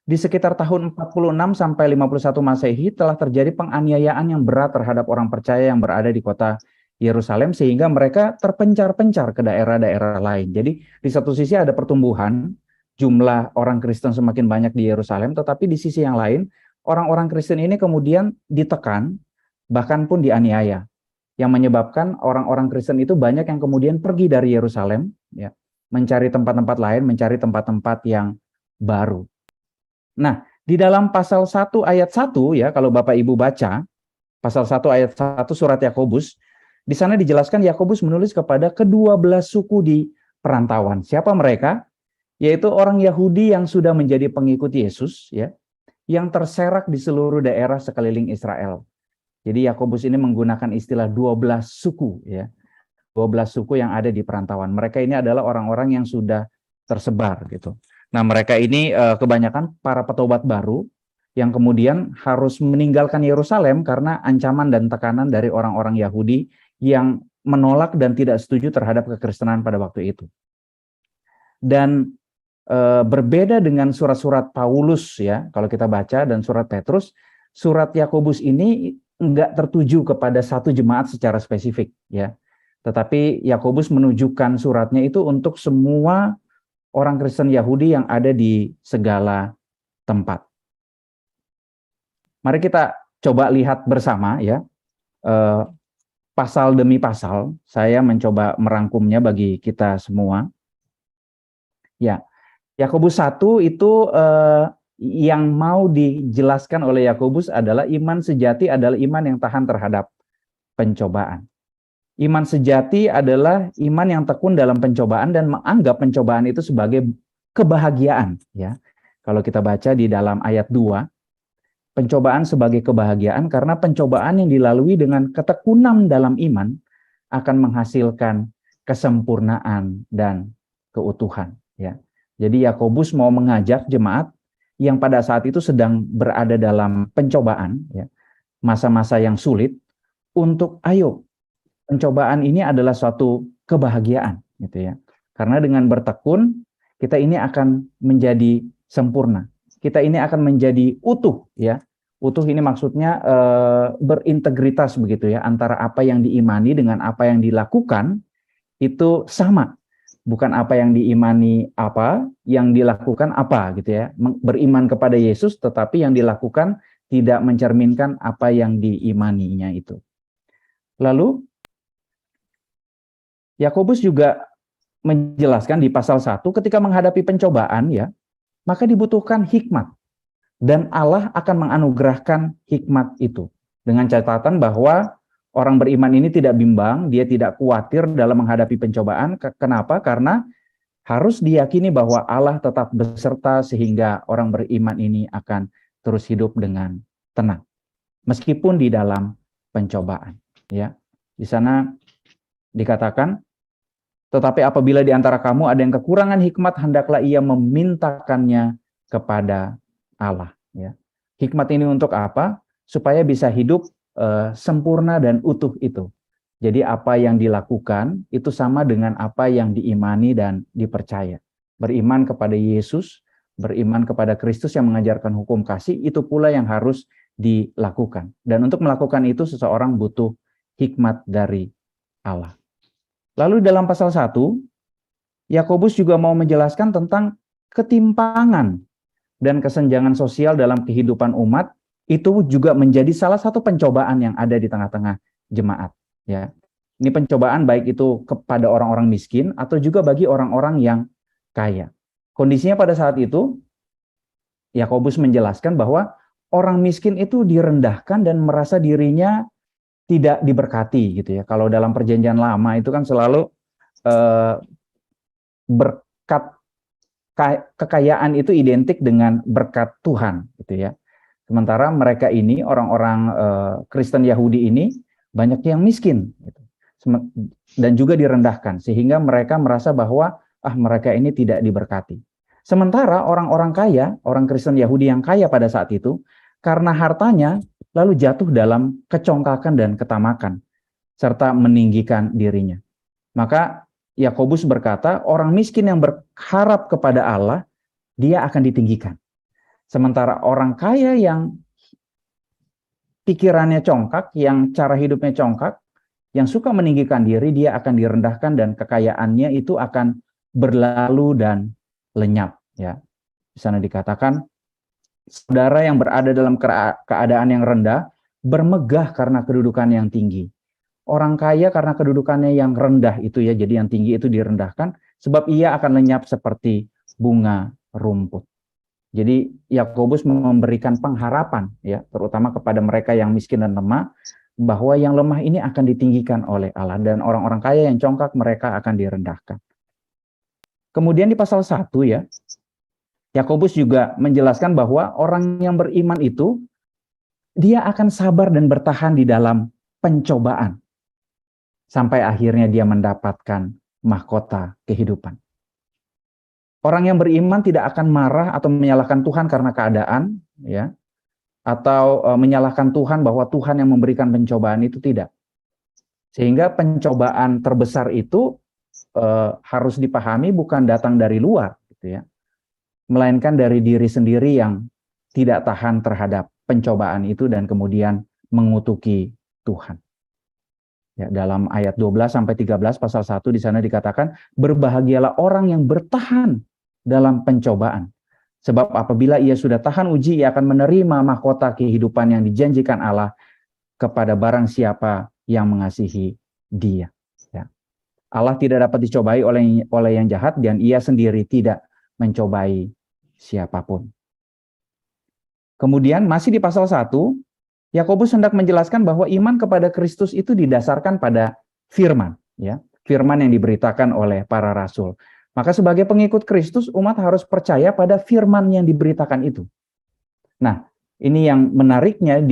di sekitar tahun 46 sampai 51 Masehi telah terjadi penganiayaan yang berat terhadap orang percaya yang berada di kota Yerusalem, sehingga mereka terpencar-pencar ke daerah-daerah lain. Jadi di satu sisi ada pertumbuhan, jumlah orang Kristen semakin banyak di Yerusalem, tetapi di sisi yang lain, orang-orang Kristen ini kemudian ditekan, bahkan pun dianiaya, yang menyebabkan orang-orang Kristen itu banyak yang kemudian pergi dari Yerusalem, ya, mencari tempat-tempat lain, mencari tempat-tempat yang baru. Nah, di dalam pasal 1 ayat 1 ya, kalau Bapak Ibu baca, pasal 1 ayat 1 surat Yakobus, di sana dijelaskan Yakobus menulis kepada ke-12 suku di perantauan. Siapa mereka? Yaitu orang Yahudi yang sudah menjadi pengikut Yesus ya, yang terserak di seluruh daerah sekeliling Israel. Jadi Yakobus ini menggunakan istilah 12 suku ya. 12 suku yang ada di perantauan. Mereka ini adalah orang-orang yang sudah tersebar gitu. Nah, mereka ini kebanyakan para petobat baru yang kemudian harus meninggalkan Yerusalem karena ancaman dan tekanan dari orang-orang Yahudi yang menolak dan tidak setuju terhadap kekristenan pada waktu itu. Dan berbeda dengan surat-surat Paulus ya, kalau kita baca, dan surat Petrus, surat Yakobus ini enggak tertuju kepada satu jemaat secara spesifik ya. Tetapi Yakobus menunjukkan suratnya itu untuk semua orang Kristen Yahudi yang ada di segala tempat. Mari kita coba lihat bersama ya, pasal demi pasal. Saya mencoba merangkumnya bagi kita semua. Ya, Yakobus 1 itu yang mau dijelaskan oleh Yakobus adalah iman sejati adalah iman yang tahan terhadap pencobaan. Iman sejati adalah iman yang tekun dalam pencobaan dan menganggap pencobaan itu sebagai kebahagiaan ya. Kalau kita baca di dalam ayat 2, pencobaan sebagai kebahagiaan karena pencobaan yang dilalui dengan ketekunan dalam iman akan menghasilkan kesempurnaan dan keutuhan ya. Jadi Yakobus mau mengajak jemaat yang pada saat itu sedang berada dalam pencobaan ya, masa-masa yang sulit, untuk ayo, pencobaan ini adalah suatu kebahagiaan gitu ya. Karena dengan bertekun kita ini akan menjadi sempurna. Kita ini akan menjadi utuh ya. Utuh ini maksudnya berintegritas begitu ya, antara apa yang diimani dengan apa yang dilakukan itu sama. Bukan apa yang diimani apa, yang dilakukan apa gitu ya. Beriman kepada Yesus tetapi yang dilakukan tidak mencerminkan apa yang diimaninya itu. Lalu Yakobus juga menjelaskan di pasal 1, ketika menghadapi pencobaan ya, maka dibutuhkan hikmat. Dan Allah akan menganugerahkan hikmat itu. Dengan catatan bahwa orang beriman ini tidak bimbang, dia tidak khawatir dalam menghadapi pencobaan. Kenapa? Karena harus diyakini bahwa Allah tetap beserta sehingga orang beriman ini akan terus hidup dengan tenang. Meskipun di dalam pencobaan. Ya, di sana dikatakan, tetapi apabila di antara kamu ada yang kekurangan hikmat, hendaklah ia memintakannya kepada Allah. Ya. Hikmat ini untuk apa? Supaya bisa hidup sempurna dan utuh itu. Jadi apa yang dilakukan itu sama dengan apa yang diimani dan dipercaya. Beriman kepada Yesus, beriman kepada Kristus yang mengajarkan hukum kasih, itu pula yang harus dilakukan. Dan untuk melakukan itu seseorang butuh hikmat dari Allah. Lalu dalam pasal 1, Yakobus juga mau menjelaskan tentang ketimpangan dan kesenjangan sosial dalam kehidupan umat, itu juga menjadi salah satu pencobaan yang ada di tengah-tengah jemaat. Ya, ini pencobaan baik itu kepada orang-orang miskin atau juga bagi orang-orang yang kaya. Kondisinya pada saat itu, Yakobus menjelaskan bahwa orang miskin itu direndahkan dan merasa dirinya tidak diberkati gitu ya. Kalau dalam perjanjian lama itu kan selalu berkat kekayaan itu identik dengan berkat Tuhan gitu ya. Sementara mereka ini orang-orang Kristen Yahudi ini banyak yang miskin gitu. Dan juga direndahkan sehingga mereka merasa bahwa mereka ini tidak diberkati. Sementara orang-orang kaya, orang Kristen Yahudi yang kaya pada saat itu, karena hartanya lalu jatuh dalam kecongkakan dan ketamakan serta meninggikan dirinya. Maka Yakobus berkata, orang miskin yang berharap kepada Allah, dia akan ditinggikan. Sementara orang kaya yang pikirannya congkak, yang cara hidupnya congkak, yang suka meninggikan diri, dia akan direndahkan dan kekayaannya itu akan berlalu dan lenyap. Ya, di sana dikatakan, saudara yang berada dalam keadaan yang rendah, bermegah karena kedudukan yang tinggi. Orang kaya karena kedudukannya yang rendah itu ya, jadi yang tinggi itu direndahkan, sebab ia akan lenyap seperti bunga rumput. Jadi Yakobus memberikan pengharapan ya, terutama kepada mereka yang miskin dan lemah, bahwa yang lemah ini akan ditinggikan oleh Allah dan orang-orang kaya yang congkak mereka akan direndahkan. Kemudian di pasal 1 ya, Yakobus juga menjelaskan bahwa orang yang beriman itu dia akan sabar dan bertahan di dalam pencobaan sampai akhirnya dia mendapatkan mahkota kehidupan. Orang yang beriman tidak akan marah atau menyalahkan Tuhan karena keadaan, ya, atau menyalahkan Tuhan bahwa Tuhan yang memberikan pencobaan itu, tidak. Sehingga pencobaan terbesar itu harus dipahami bukan datang dari luar, gitu ya, melainkan dari diri sendiri yang tidak tahan terhadap pencobaan itu dan kemudian mengutuki Tuhan. Ya, dalam ayat 12-13 pasal 1 di sana dikatakan, berbahagialah orang yang bertahan dalam pencobaan. Sebab apabila ia sudah tahan uji, ia akan menerima mahkota kehidupan yang dijanjikan Allah kepada barang siapa yang mengasihi dia. Ya. Allah tidak dapat dicobai oleh yang jahat dan ia sendiri tidak mencobai siapapun. Kemudian masih di pasal 1, Yakobus hendak menjelaskan bahwa iman kepada Kristus itu didasarkan pada firman, ya, firman yang diberitakan oleh para rasul. Maka sebagai pengikut Kristus, umat harus percaya pada firman yang diberitakan itu. Nah, ini yang menariknya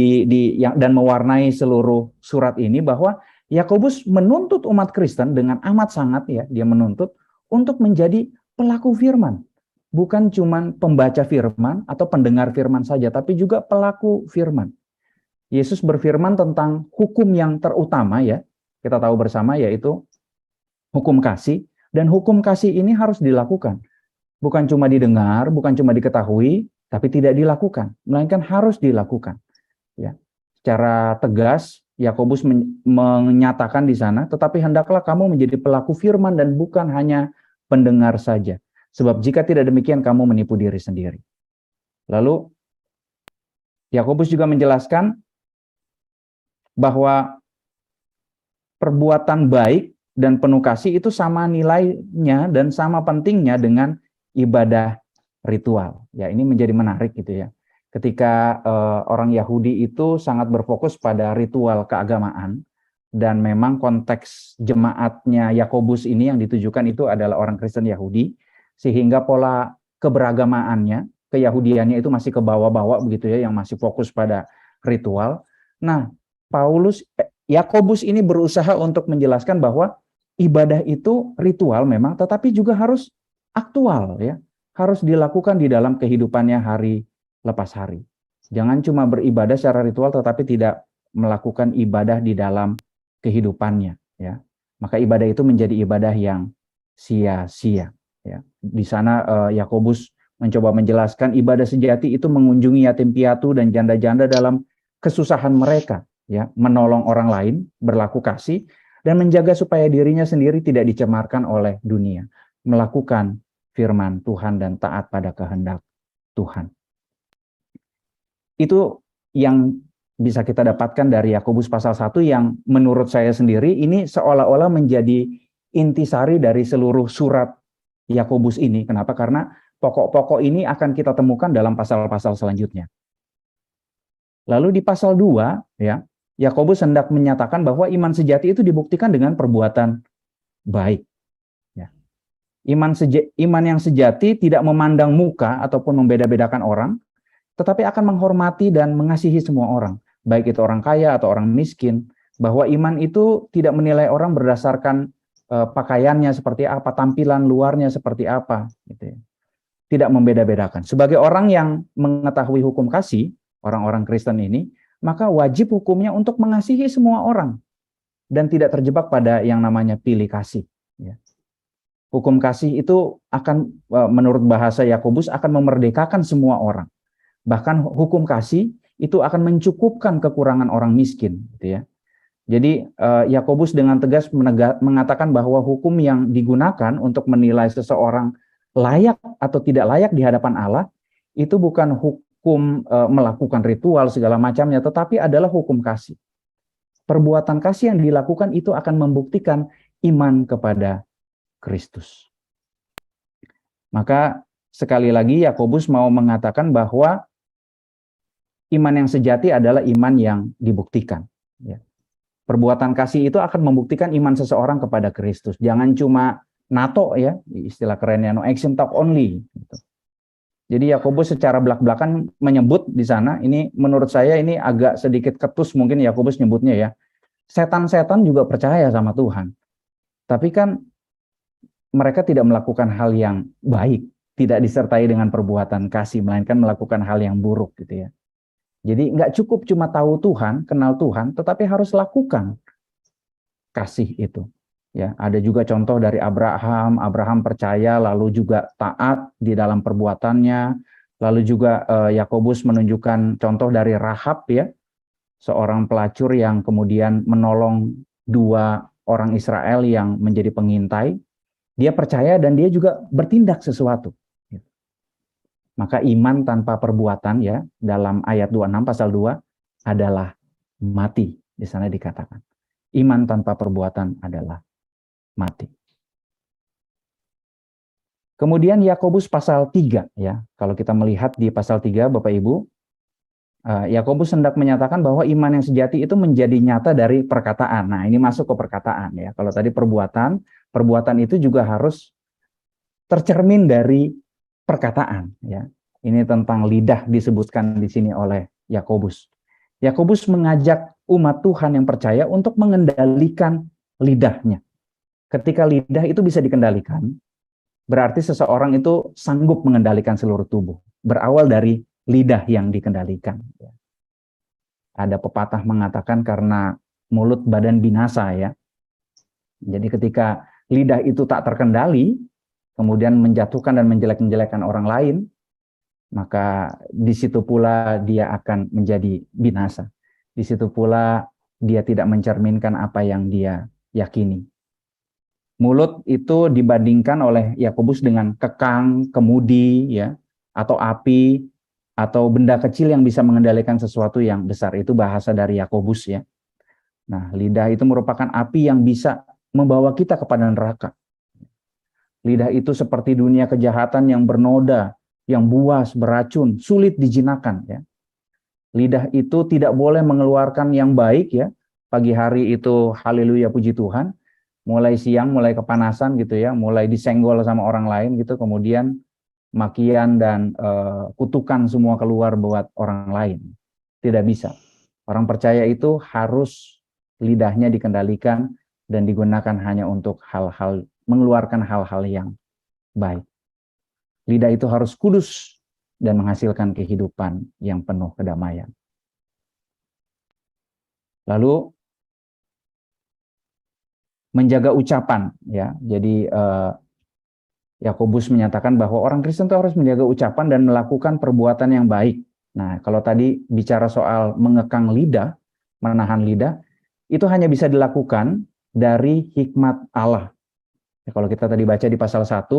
dan mewarnai seluruh surat ini, bahwa Yakobus menuntut umat Kristen dengan amat sangat, ya, dia menuntut untuk menjadi pelaku firman. Bukan cuma pembaca firman atau pendengar firman saja, tapi juga pelaku firman. Yesus berfirman tentang hukum yang terutama, ya, kita tahu bersama, yaitu hukum kasih. Dan hukum kasih ini harus dilakukan. Bukan cuma didengar, bukan cuma diketahui, tapi tidak dilakukan. Melainkan harus dilakukan. Ya. Secara tegas, Yakobus menyatakan di sana, tetapi hendaklah kamu menjadi pelaku firman dan bukan hanya pendengar saja. Sebab jika tidak demikian, kamu menipu diri sendiri. Lalu, Yakobus juga menjelaskan bahwa perbuatan baik dan penuh kasih itu sama nilainya dan sama pentingnya dengan ibadah ritual. Ya, ini menjadi menarik gitu ya. Ketika orang Yahudi itu sangat berfokus pada ritual keagamaan, dan memang konteks jemaatnya Yakobus ini yang ditujukan itu adalah orang Kristen Yahudi, sehingga pola keberagamaannya, keyahudiannya itu masih ke bawah-bawah begitu ya, yang masih fokus pada ritual. Nah, Yakobus ini berusaha untuk menjelaskan bahwa ibadah itu ritual memang, tetapi juga harus aktual ya, harus dilakukan di dalam kehidupannya hari lepas hari. Jangan cuma beribadah secara ritual tetapi tidak melakukan ibadah di dalam kehidupannya ya. Maka ibadah itu menjadi ibadah yang sia-sia ya. Di sana Yakobus mencoba menjelaskan ibadah sejati itu mengunjungi yatim piatu dan janda-janda dalam kesusahan mereka ya, menolong orang lain, berlaku kasih, dan menjaga supaya dirinya sendiri tidak dicemarkan oleh dunia, melakukan firman Tuhan dan taat pada kehendak Tuhan. Itu yang bisa kita dapatkan dari Yakobus pasal 1 yang menurut saya sendiri ini seolah-olah menjadi intisari dari seluruh surat Yakobus ini. Kenapa? Karena pokok-pokok ini akan kita temukan dalam pasal-pasal selanjutnya. Lalu di pasal 2 ya, Yakobus hendak menyatakan bahwa iman sejati itu dibuktikan dengan perbuatan baik. Ya. Iman yang sejati tidak memandang muka ataupun membeda-bedakan orang, tetapi akan menghormati dan mengasihi semua orang, baik itu orang kaya atau orang miskin. Bahwa iman itu tidak menilai orang berdasarkan pakaiannya seperti apa, tampilan luarnya seperti apa, gitu ya. Tidak membeda-bedakan. Sebagai orang yang mengetahui hukum kasih, orang-orang Kristen ini, maka wajib hukumnya untuk mengasihi semua orang dan tidak terjebak pada yang namanya pilih kasih. Ya. Hukum kasih itu akan, menurut bahasa Yakobus, akan memerdekakan semua orang. Bahkan hukum kasih itu akan mencukupkan kekurangan orang miskin. Gitu ya. Jadi Yakobus dengan tegas mengatakan bahwa hukum yang digunakan untuk menilai seseorang layak atau tidak layak di hadapan Allah itu bukan hukum melakukan ritual segala macamnya, tetapi adalah hukum kasih. Perbuatan kasih yang dilakukan itu akan membuktikan iman kepada Kristus. Maka sekali lagi Yakobus mau mengatakan bahwa iman yang sejati adalah iman yang dibuktikan. Ya. Perbuatan kasih itu akan membuktikan iman seseorang kepada Kristus. Jangan cuma NATO ya, istilah kerennya no action talk only. Gitu. Jadi Yakobus secara belak-belakan menyebut di sana, ini menurut saya ini agak sedikit ketus mungkin Yakobus nyebutnya ya. Setan-setan juga percaya sama Tuhan. Tapi kan mereka tidak melakukan hal yang baik, tidak disertai dengan perbuatan kasih, melainkan melakukan hal yang buruk gitu ya. Jadi nggak cukup cuma tahu Tuhan, kenal Tuhan, tetapi harus lakukan kasih itu. Ya, ada juga contoh dari Abraham. Abraham percaya lalu juga taat di dalam perbuatannya. Lalu juga Yakobus menunjukkan contoh dari Rahab ya, seorang pelacur yang kemudian menolong 2 orang Israel yang menjadi pengintai. Dia percaya dan dia juga bertindak sesuatu. Maka iman tanpa perbuatan ya, dalam ayat 26 pasal 2 adalah mati. Di sana dikatakan. Iman tanpa perbuatan adalah mati. Kemudian Yakobus pasal 3 ya. Kalau kita melihat di pasal 3 Bapak Ibu, Yakobus hendak menyatakan bahwa iman yang sejati itu menjadi nyata dari perkataan. Nah, ini masuk ke perkataan ya. Kalau tadi perbuatan itu juga harus tercermin dari perkataan ya. Ini tentang lidah disebutkan di sini oleh Yakobus. Yakobus mengajak umat Tuhan yang percaya untuk mengendalikan lidahnya. Ketika lidah itu bisa dikendalikan, berarti seseorang itu sanggup mengendalikan seluruh tubuh. Berawal dari lidah yang dikendalikan. Ada pepatah mengatakan karena mulut badan binasa ya. Jadi ketika lidah itu tak terkendali, kemudian menjatuhkan dan menjelek-menjelekkan orang lain, maka di situ pula dia akan menjadi binasa. Di situ pula dia tidak mencerminkan apa yang dia yakini. Mulut itu dibandingkan oleh Yakobus dengan kekang, kemudi, ya, atau api, atau benda kecil yang bisa mengendalikan sesuatu yang besar. Itu bahasa dari Yakobus ya. Nah, lidah itu merupakan api yang bisa membawa kita kepada neraka. Lidah itu seperti dunia kejahatan yang bernoda, yang buas, beracun, sulit dijinakan. Ya. Lidah itu tidak boleh mengeluarkan yang baik. Ya. Pagi hari itu haleluya puji Tuhan. Mulai siang, mulai kepanasan gitu ya, mulai disenggol sama orang lain gitu, kemudian makian dan kutukan semua keluar buat orang lain. Tidak bisa. Orang percaya itu harus lidahnya dikendalikan dan digunakan hanya untuk hal-hal, mengeluarkan hal-hal yang baik. Lidah itu harus kudus dan menghasilkan kehidupan yang penuh kedamaian. Lalu menjaga ucapan, ya. Jadi Yakobus menyatakan bahwa orang Kristen itu harus menjaga ucapan dan melakukan perbuatan yang baik. Nah, kalau tadi bicara soal mengekang lidah, menahan lidah, itu hanya bisa dilakukan dari hikmat Allah. Ya, kalau kita tadi baca di pasal 1,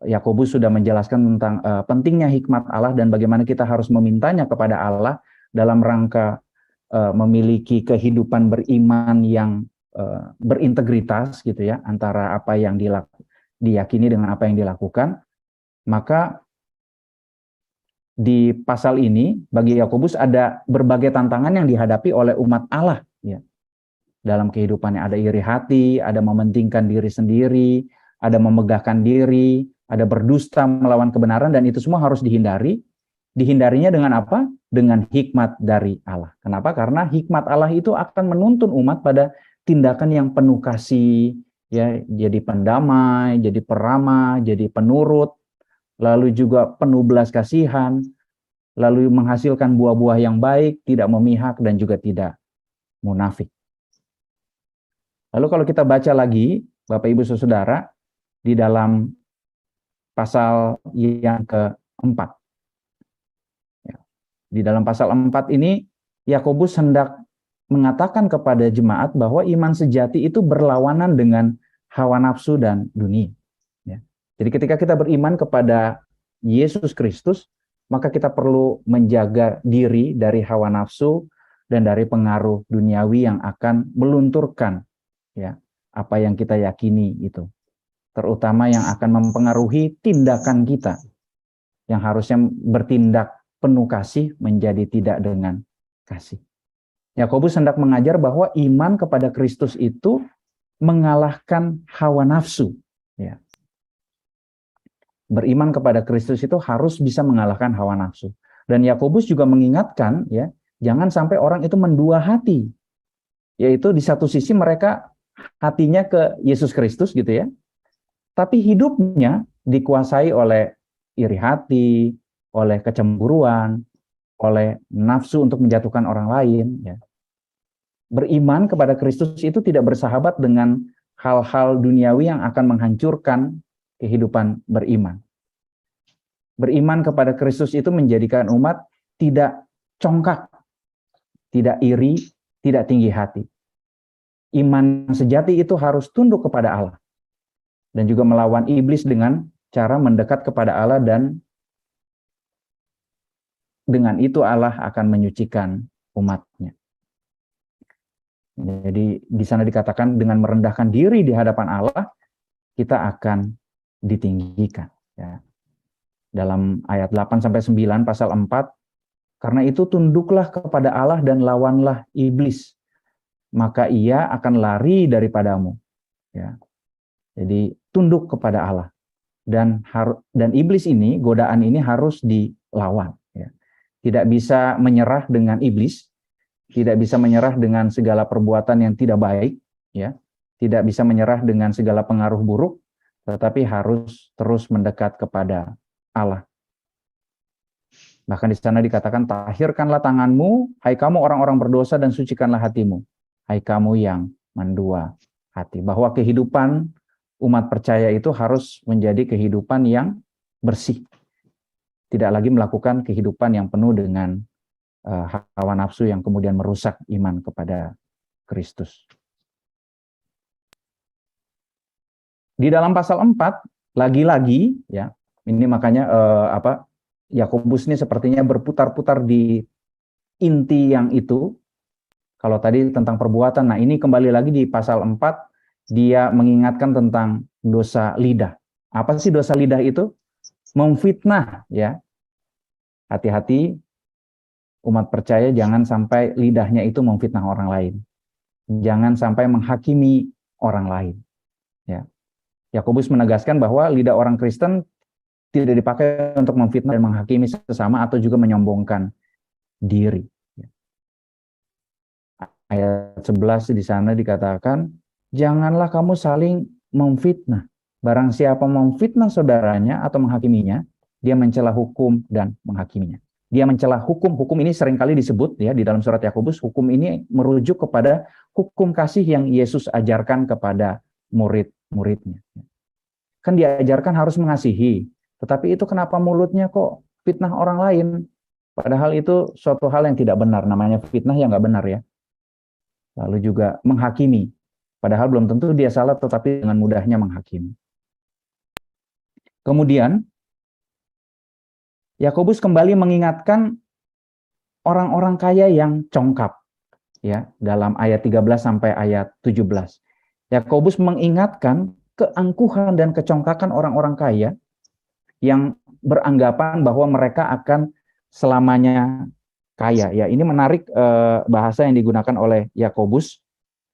Yakobus sudah menjelaskan tentang pentingnya hikmat Allah dan bagaimana kita harus memintanya kepada Allah dalam rangka memiliki kehidupan beriman yang berintegritas gitu ya, antara apa yang diyakini dengan apa yang dilakukan. Maka di pasal ini bagi Yakobus ada berbagai tantangan yang dihadapi oleh umat Allah ya. Dalam kehidupannya ada iri hati, ada mementingkan diri sendiri, ada memegahkan diri, ada berdusta melawan kebenaran, dan itu semua harus dihindari. Dihindarinya dengan apa? Dengan hikmat dari Allah. Kenapa? Karena hikmat Allah itu akan menuntun umat pada tindakan yang penuh kasih, ya, jadi pendamai, jadi peramah, jadi penurut, lalu juga penuh belas kasihan, lalu menghasilkan buah-buah yang baik, tidak memihak dan juga tidak munafik. Lalu kalau kita baca lagi, Bapak Ibu Saudara, di dalam pasal yang keempat. Ya. Di dalam pasal 4 ini, Yakobus hendak mengatakan kepada jemaat bahwa iman sejati itu berlawanan dengan hawa nafsu dan dunia. Ya. Jadi ketika kita beriman kepada Yesus Kristus, maka kita perlu menjaga diri dari hawa nafsu dan dari pengaruh duniawi yang akan melunturkan ya apa yang kita yakini itu. Terutama yang akan mempengaruhi tindakan kita, yang harusnya bertindak penuh kasih menjadi tidak dengan kasih. Yakobus hendak mengajar bahwa iman kepada Kristus itu mengalahkan hawa nafsu. Ya. Beriman kepada Kristus itu harus bisa mengalahkan hawa nafsu. Dan Yakobus juga mengingatkan, ya, jangan sampai orang itu mendua hati. Yaitu di satu sisi mereka hatinya ke Yesus Kristus gitu ya, tapi hidupnya dikuasai oleh iri hati, oleh kecemburuan, oleh nafsu untuk menjatuhkan orang lain. Ya. Beriman kepada Kristus itu tidak bersahabat dengan hal-hal duniawi yang akan menghancurkan kehidupan beriman. Beriman kepada Kristus itu menjadikan umat tidak congkak, tidak iri, tidak tinggi hati. Iman sejati itu harus tunduk kepada Allah. Dan juga melawan iblis dengan cara mendekat kepada Allah, dan dengan itu Allah akan menyucikan umatnya. Jadi di sana dikatakan dengan merendahkan diri di hadapan Allah, kita akan ditinggikan. Ya. Dalam ayat 8-9 pasal 4, karena itu tunduklah kepada Allah dan lawanlah iblis, maka ia akan lari daripadamu. Ya. Jadi tunduk kepada Allah. Dan iblis ini, godaan ini harus dilawan. Ya. Tidak bisa menyerah dengan iblis, tidak bisa menyerah dengan segala perbuatan yang tidak baik, ya, tidak bisa menyerah dengan segala pengaruh buruk, tetapi harus terus mendekat kepada Allah. Bahkan di sana dikatakan, tahirkanlah tanganmu, hai kamu orang-orang berdosa, dan sucikanlah hatimu, hai kamu yang mendua hati. Bahwa kehidupan umat percaya itu harus menjadi kehidupan yang bersih. Tidak lagi melakukan kehidupan yang penuh dengan hawa nafsu yang kemudian merusak iman kepada Kristus. Di dalam pasal 4, lagi-lagi, ya, ini makanya Yakobus ini sepertinya berputar-putar di inti yang itu. Kalau tadi tentang perbuatan, nah ini kembali lagi di pasal 4, dia mengingatkan tentang dosa lidah. Apa sih dosa lidah itu? Memfitnah, ya. Hati-hati umat percaya jangan sampai lidahnya itu memfitnah orang lain. Jangan sampai menghakimi orang lain. Ya. Yakobus menegaskan bahwa lidah orang Kristen tidak dipakai untuk memfitnah dan menghakimi sesama atau juga menyombongkan diri. Ayat 11 di sana dikatakan, janganlah kamu saling memfitnah. Barang siapa memfitnah saudaranya atau menghakiminya, dia mencela hukum dan menghakiminya. Dia mencela hukum. Hukum ini seringkali disebut ya di dalam surat Yakobus. Hukum ini merujuk kepada hukum kasih yang Yesus ajarkan kepada murid-muridnya. Kan diajarkan harus mengasihi. Tetapi itu kenapa mulutnya kok fitnah orang lain? Padahal itu suatu hal yang tidak benar. Namanya fitnah yang nggak benar ya. Lalu juga menghakimi. Padahal belum tentu dia salah, tetapi dengan mudahnya menghakimi. Kemudian, Yakobus kembali mengingatkan orang-orang kaya yang congkak. Ya, dalam ayat 13 sampai ayat 17. Yakobus mengingatkan keangkuhan dan kecongkakan orang-orang kaya yang beranggapan bahwa mereka akan selamanya kaya. Ya, ini menarik bahasa yang digunakan oleh Yakobus.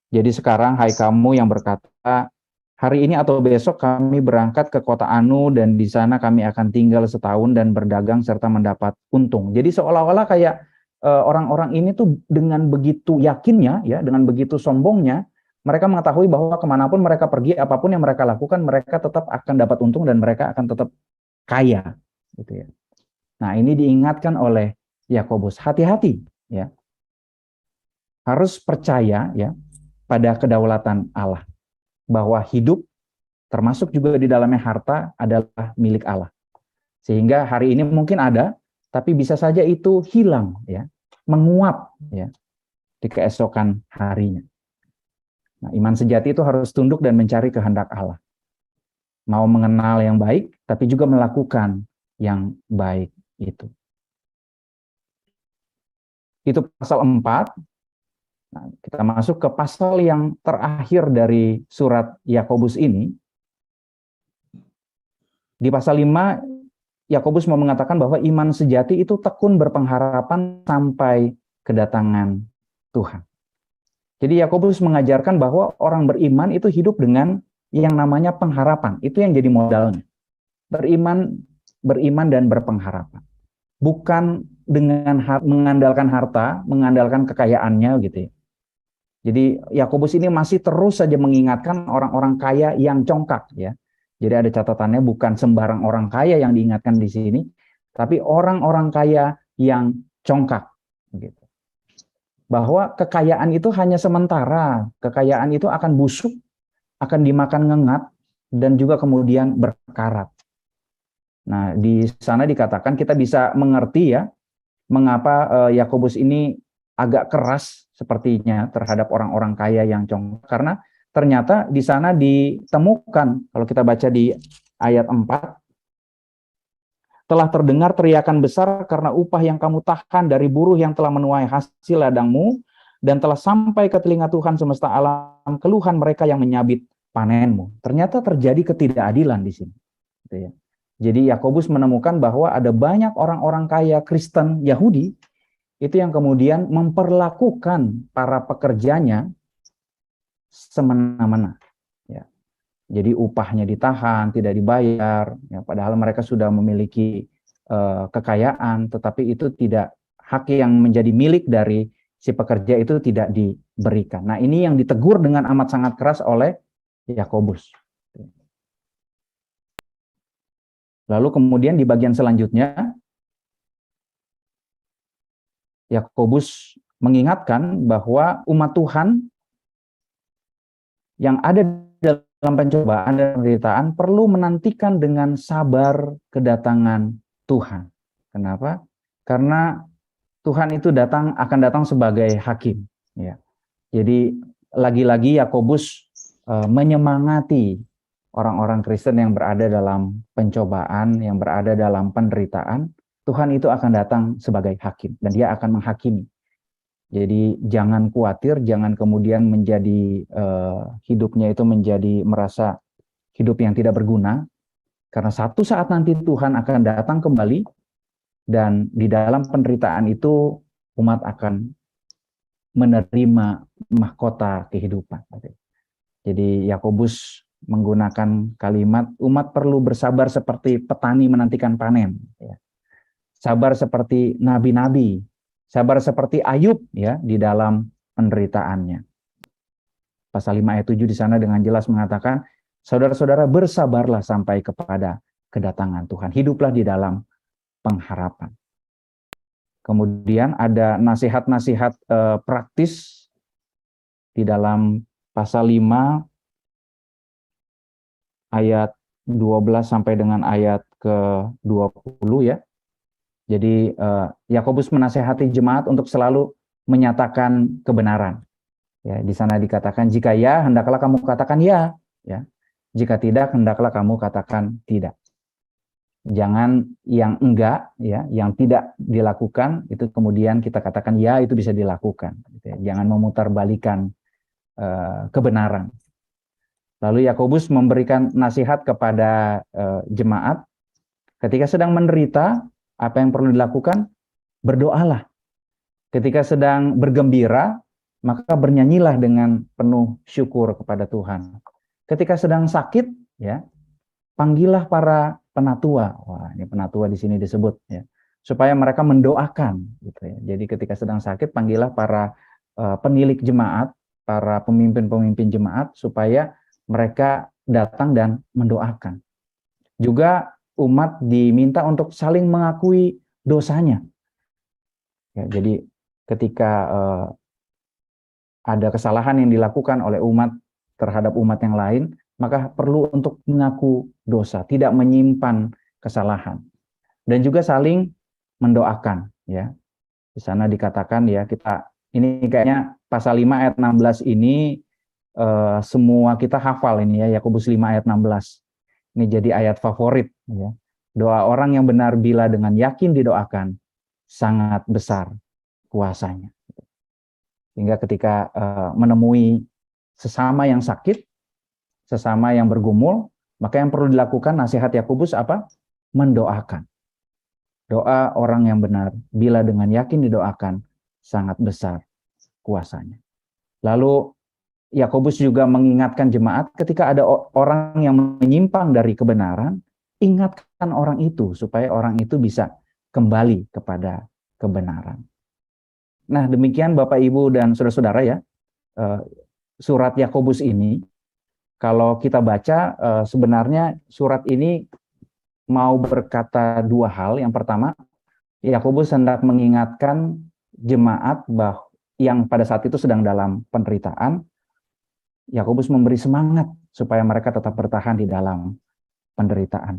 Jadi sekarang, hai kamu yang berkata, hari ini atau besok kami berangkat ke kota Anu dan di sana kami akan tinggal setahun dan berdagang serta mendapat untung. Jadi seolah-olah kayak orang-orang ini tuh dengan begitu yakinnya, ya, dengan begitu sombongnya, mereka mengetahui bahwa kemanapun mereka pergi, apapun yang mereka lakukan, mereka tetap akan dapat untung dan mereka akan tetap kaya. Gitu ya. Nah, ini diingatkan oleh Yakobus, hati-hati, ya, harus percaya ya pada kedaulatan Allah, bahwa hidup termasuk juga di dalamnya harta adalah milik Allah. Sehingga hari ini mungkin ada, tapi bisa saja itu hilang, ya, menguap, ya, di keesokan harinya. Nah, iman sejati itu harus tunduk dan mencari kehendak Allah. Mau mengenal yang baik, tapi juga melakukan yang baik itu. Itu pasal 4. Nah, kita masuk ke pasal yang terakhir dari surat Yakobus ini. Di pasal 5, Yakobus mau mengatakan bahwa iman sejati itu tekun berpengharapan sampai kedatangan Tuhan. Jadi Yakobus mengajarkan bahwa orang beriman itu hidup dengan yang namanya pengharapan. Itu yang jadi modalnya. Beriman dan berpengharapan. Bukan dengan mengandalkan harta, mengandalkan kekayaannya gitu ya. Jadi Yakobus ini masih terus saja mengingatkan orang-orang kaya yang congkak ya. Jadi ada catatannya, bukan sembarang orang kaya yang diingatkan di sini, tapi orang-orang kaya yang congkak gitu. Bahwa kekayaan itu hanya sementara, kekayaan itu akan busuk, akan dimakan ngengat dan juga kemudian berkarat. Nah, di sana dikatakan kita bisa mengerti ya mengapa Yakobus ini agak keras sepertinya terhadap orang-orang kaya yang congkak, karena ternyata di sana ditemukan, kalau kita baca di ayat 4, telah terdengar teriakan besar karena upah yang kamu tahan dari buruh yang telah menuai hasil ladangmu, dan telah sampai ke telinga Tuhan semesta alam keluhan mereka yang menyabit panenmu. Ternyata terjadi ketidakadilan di sini. Gitu ya. Jadi Yakobus menemukan bahwa ada banyak orang-orang kaya Kristen Yahudi itu yang kemudian memperlakukan para pekerjanya semena-mena. Ya. Jadi upahnya ditahan, tidak dibayar, ya, padahal mereka sudah memiliki kekayaan, tetapi itu tidak, hak yang menjadi milik dari si pekerja itu tidak diberikan. Nah, ini yang ditegur dengan amat sangat keras oleh Yakobus. Lalu kemudian di bagian selanjutnya, Yakobus mengingatkan bahwa umat Tuhan yang ada dalam pencobaan dan penderitaan perlu menantikan dengan sabar kedatangan Tuhan. Kenapa? Karena Tuhan itu akan datang sebagai hakim. Ya. Jadi lagi-lagi Yakobus menyemangati orang-orang Kristen yang berada dalam pencobaan, yang berada dalam penderitaan. Tuhan itu akan datang sebagai hakim dan dia akan menghakimi. Jadi jangan khawatir, jangan kemudian menjadi hidupnya itu menjadi merasa hidup yang tidak berguna, karena satu saat nanti Tuhan akan datang kembali, dan di dalam penderitaan itu umat akan menerima mahkota kehidupan. Jadi Yakobus menggunakan kalimat umat perlu bersabar seperti petani menantikan panen, sabar seperti nabi-nabi, sabar seperti Ayub ya di dalam penderitaannya. Pasal 5 ayat 7 di sana dengan jelas mengatakan, saudara-saudara bersabarlah sampai kepada kedatangan Tuhan. Hiduplah di dalam pengharapan. Kemudian ada nasihat-nasihat praktis di dalam pasal 5 ayat 12 sampai dengan ayat ke-20 ya. Jadi Yakobus menasihati jemaat untuk selalu menyatakan kebenaran. Ya, di sana dikatakan jika ya, hendaklah kamu katakan ya, ya. Jika tidak, hendaklah kamu katakan tidak. Jangan yang enggak, ya, yang tidak dilakukan itu kemudian kita katakan ya, itu bisa dilakukan. Gitu ya. Jangan memutarbalikan kebenaran. Lalu Yakobus memberikan nasihat kepada jemaat ketika sedang menderita. Apa yang perlu dilakukan? Berdoalah. Ketika sedang bergembira, maka bernyanyilah dengan penuh syukur kepada Tuhan. Ketika sedang sakit, ya, panggillah para penatua. Wah, ini penatua di sini disebut, ya, supaya mereka mendoakan. Gitu ya. Jadi ketika sedang sakit, panggillah para penilik jemaat, para pemimpin-pemimpin jemaat, supaya mereka datang dan mendoakan. Juga umat diminta untuk saling mengakui dosanya. Ya, jadi ketika ada kesalahan yang dilakukan oleh umat terhadap umat yang lain, maka perlu untuk mengaku dosa, tidak menyimpan kesalahan. Dan juga saling mendoakan. Ya. Di sana dikatakan ya, kita ini kayaknya pasal 5 ayat 16 ini semua kita hafal ini ya, Yakobus 5 ayat 16. Ini jadi ayat favorit. Ya. Doa orang yang benar bila dengan yakin didoakan, sangat besar kuasanya. Sehingga ketika menemui sesama yang sakit, sesama yang bergumul, maka yang perlu dilakukan nasihat Yakobus apa? Mendoakan. Doa orang yang benar bila dengan yakin didoakan, sangat besar kuasanya. Lalu Yakobus juga mengingatkan jemaat ketika ada orang yang menyimpang dari kebenaran, ingatkan orang itu supaya orang itu bisa kembali kepada kebenaran. Nah, demikian Bapak Ibu dan saudara-saudara ya, surat Yakobus ini kalau kita baca sebenarnya surat ini mau berkata dua hal. Yang pertama, Yakobus hendak mengingatkan jemaat yang pada saat itu sedang dalam penderitaan. Yakobus memberi semangat supaya mereka tetap bertahan di dalam penderitaan.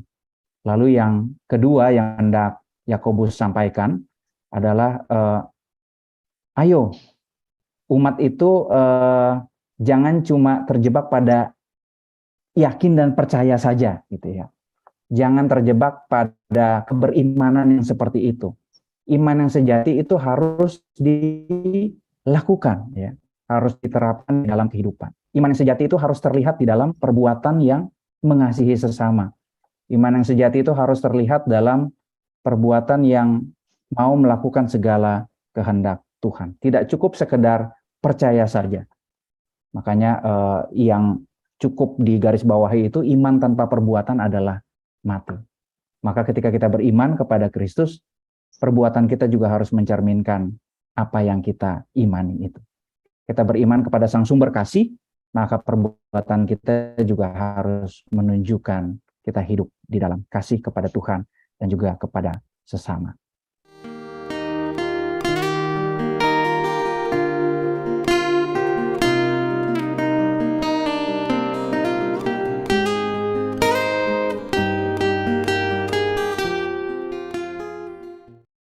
Lalu yang kedua yang hendak Yakobus sampaikan adalah ayo umat itu jangan cuma terjebak pada yakin dan percaya saja gitu ya. Jangan terjebak pada keberimanan yang seperti itu. Iman yang sejati itu harus dilakukan ya, harus diterapkan dalam kehidupan. Iman yang sejati itu harus terlihat di dalam perbuatan yang mengasihi sesama. Iman yang sejati itu harus terlihat dalam perbuatan yang mau melakukan segala kehendak Tuhan. Tidak cukup sekedar percaya saja. Makanya yang cukup digarisbawahi itu iman tanpa perbuatan adalah mati. Maka ketika kita beriman kepada Kristus, perbuatan kita juga harus mencerminkan apa yang kita imani itu. Kita beriman kepada Sang Sumber Kasih, maka perbuatan kita juga harus menunjukkan kita hidup di dalam kasih kepada Tuhan dan juga kepada sesama.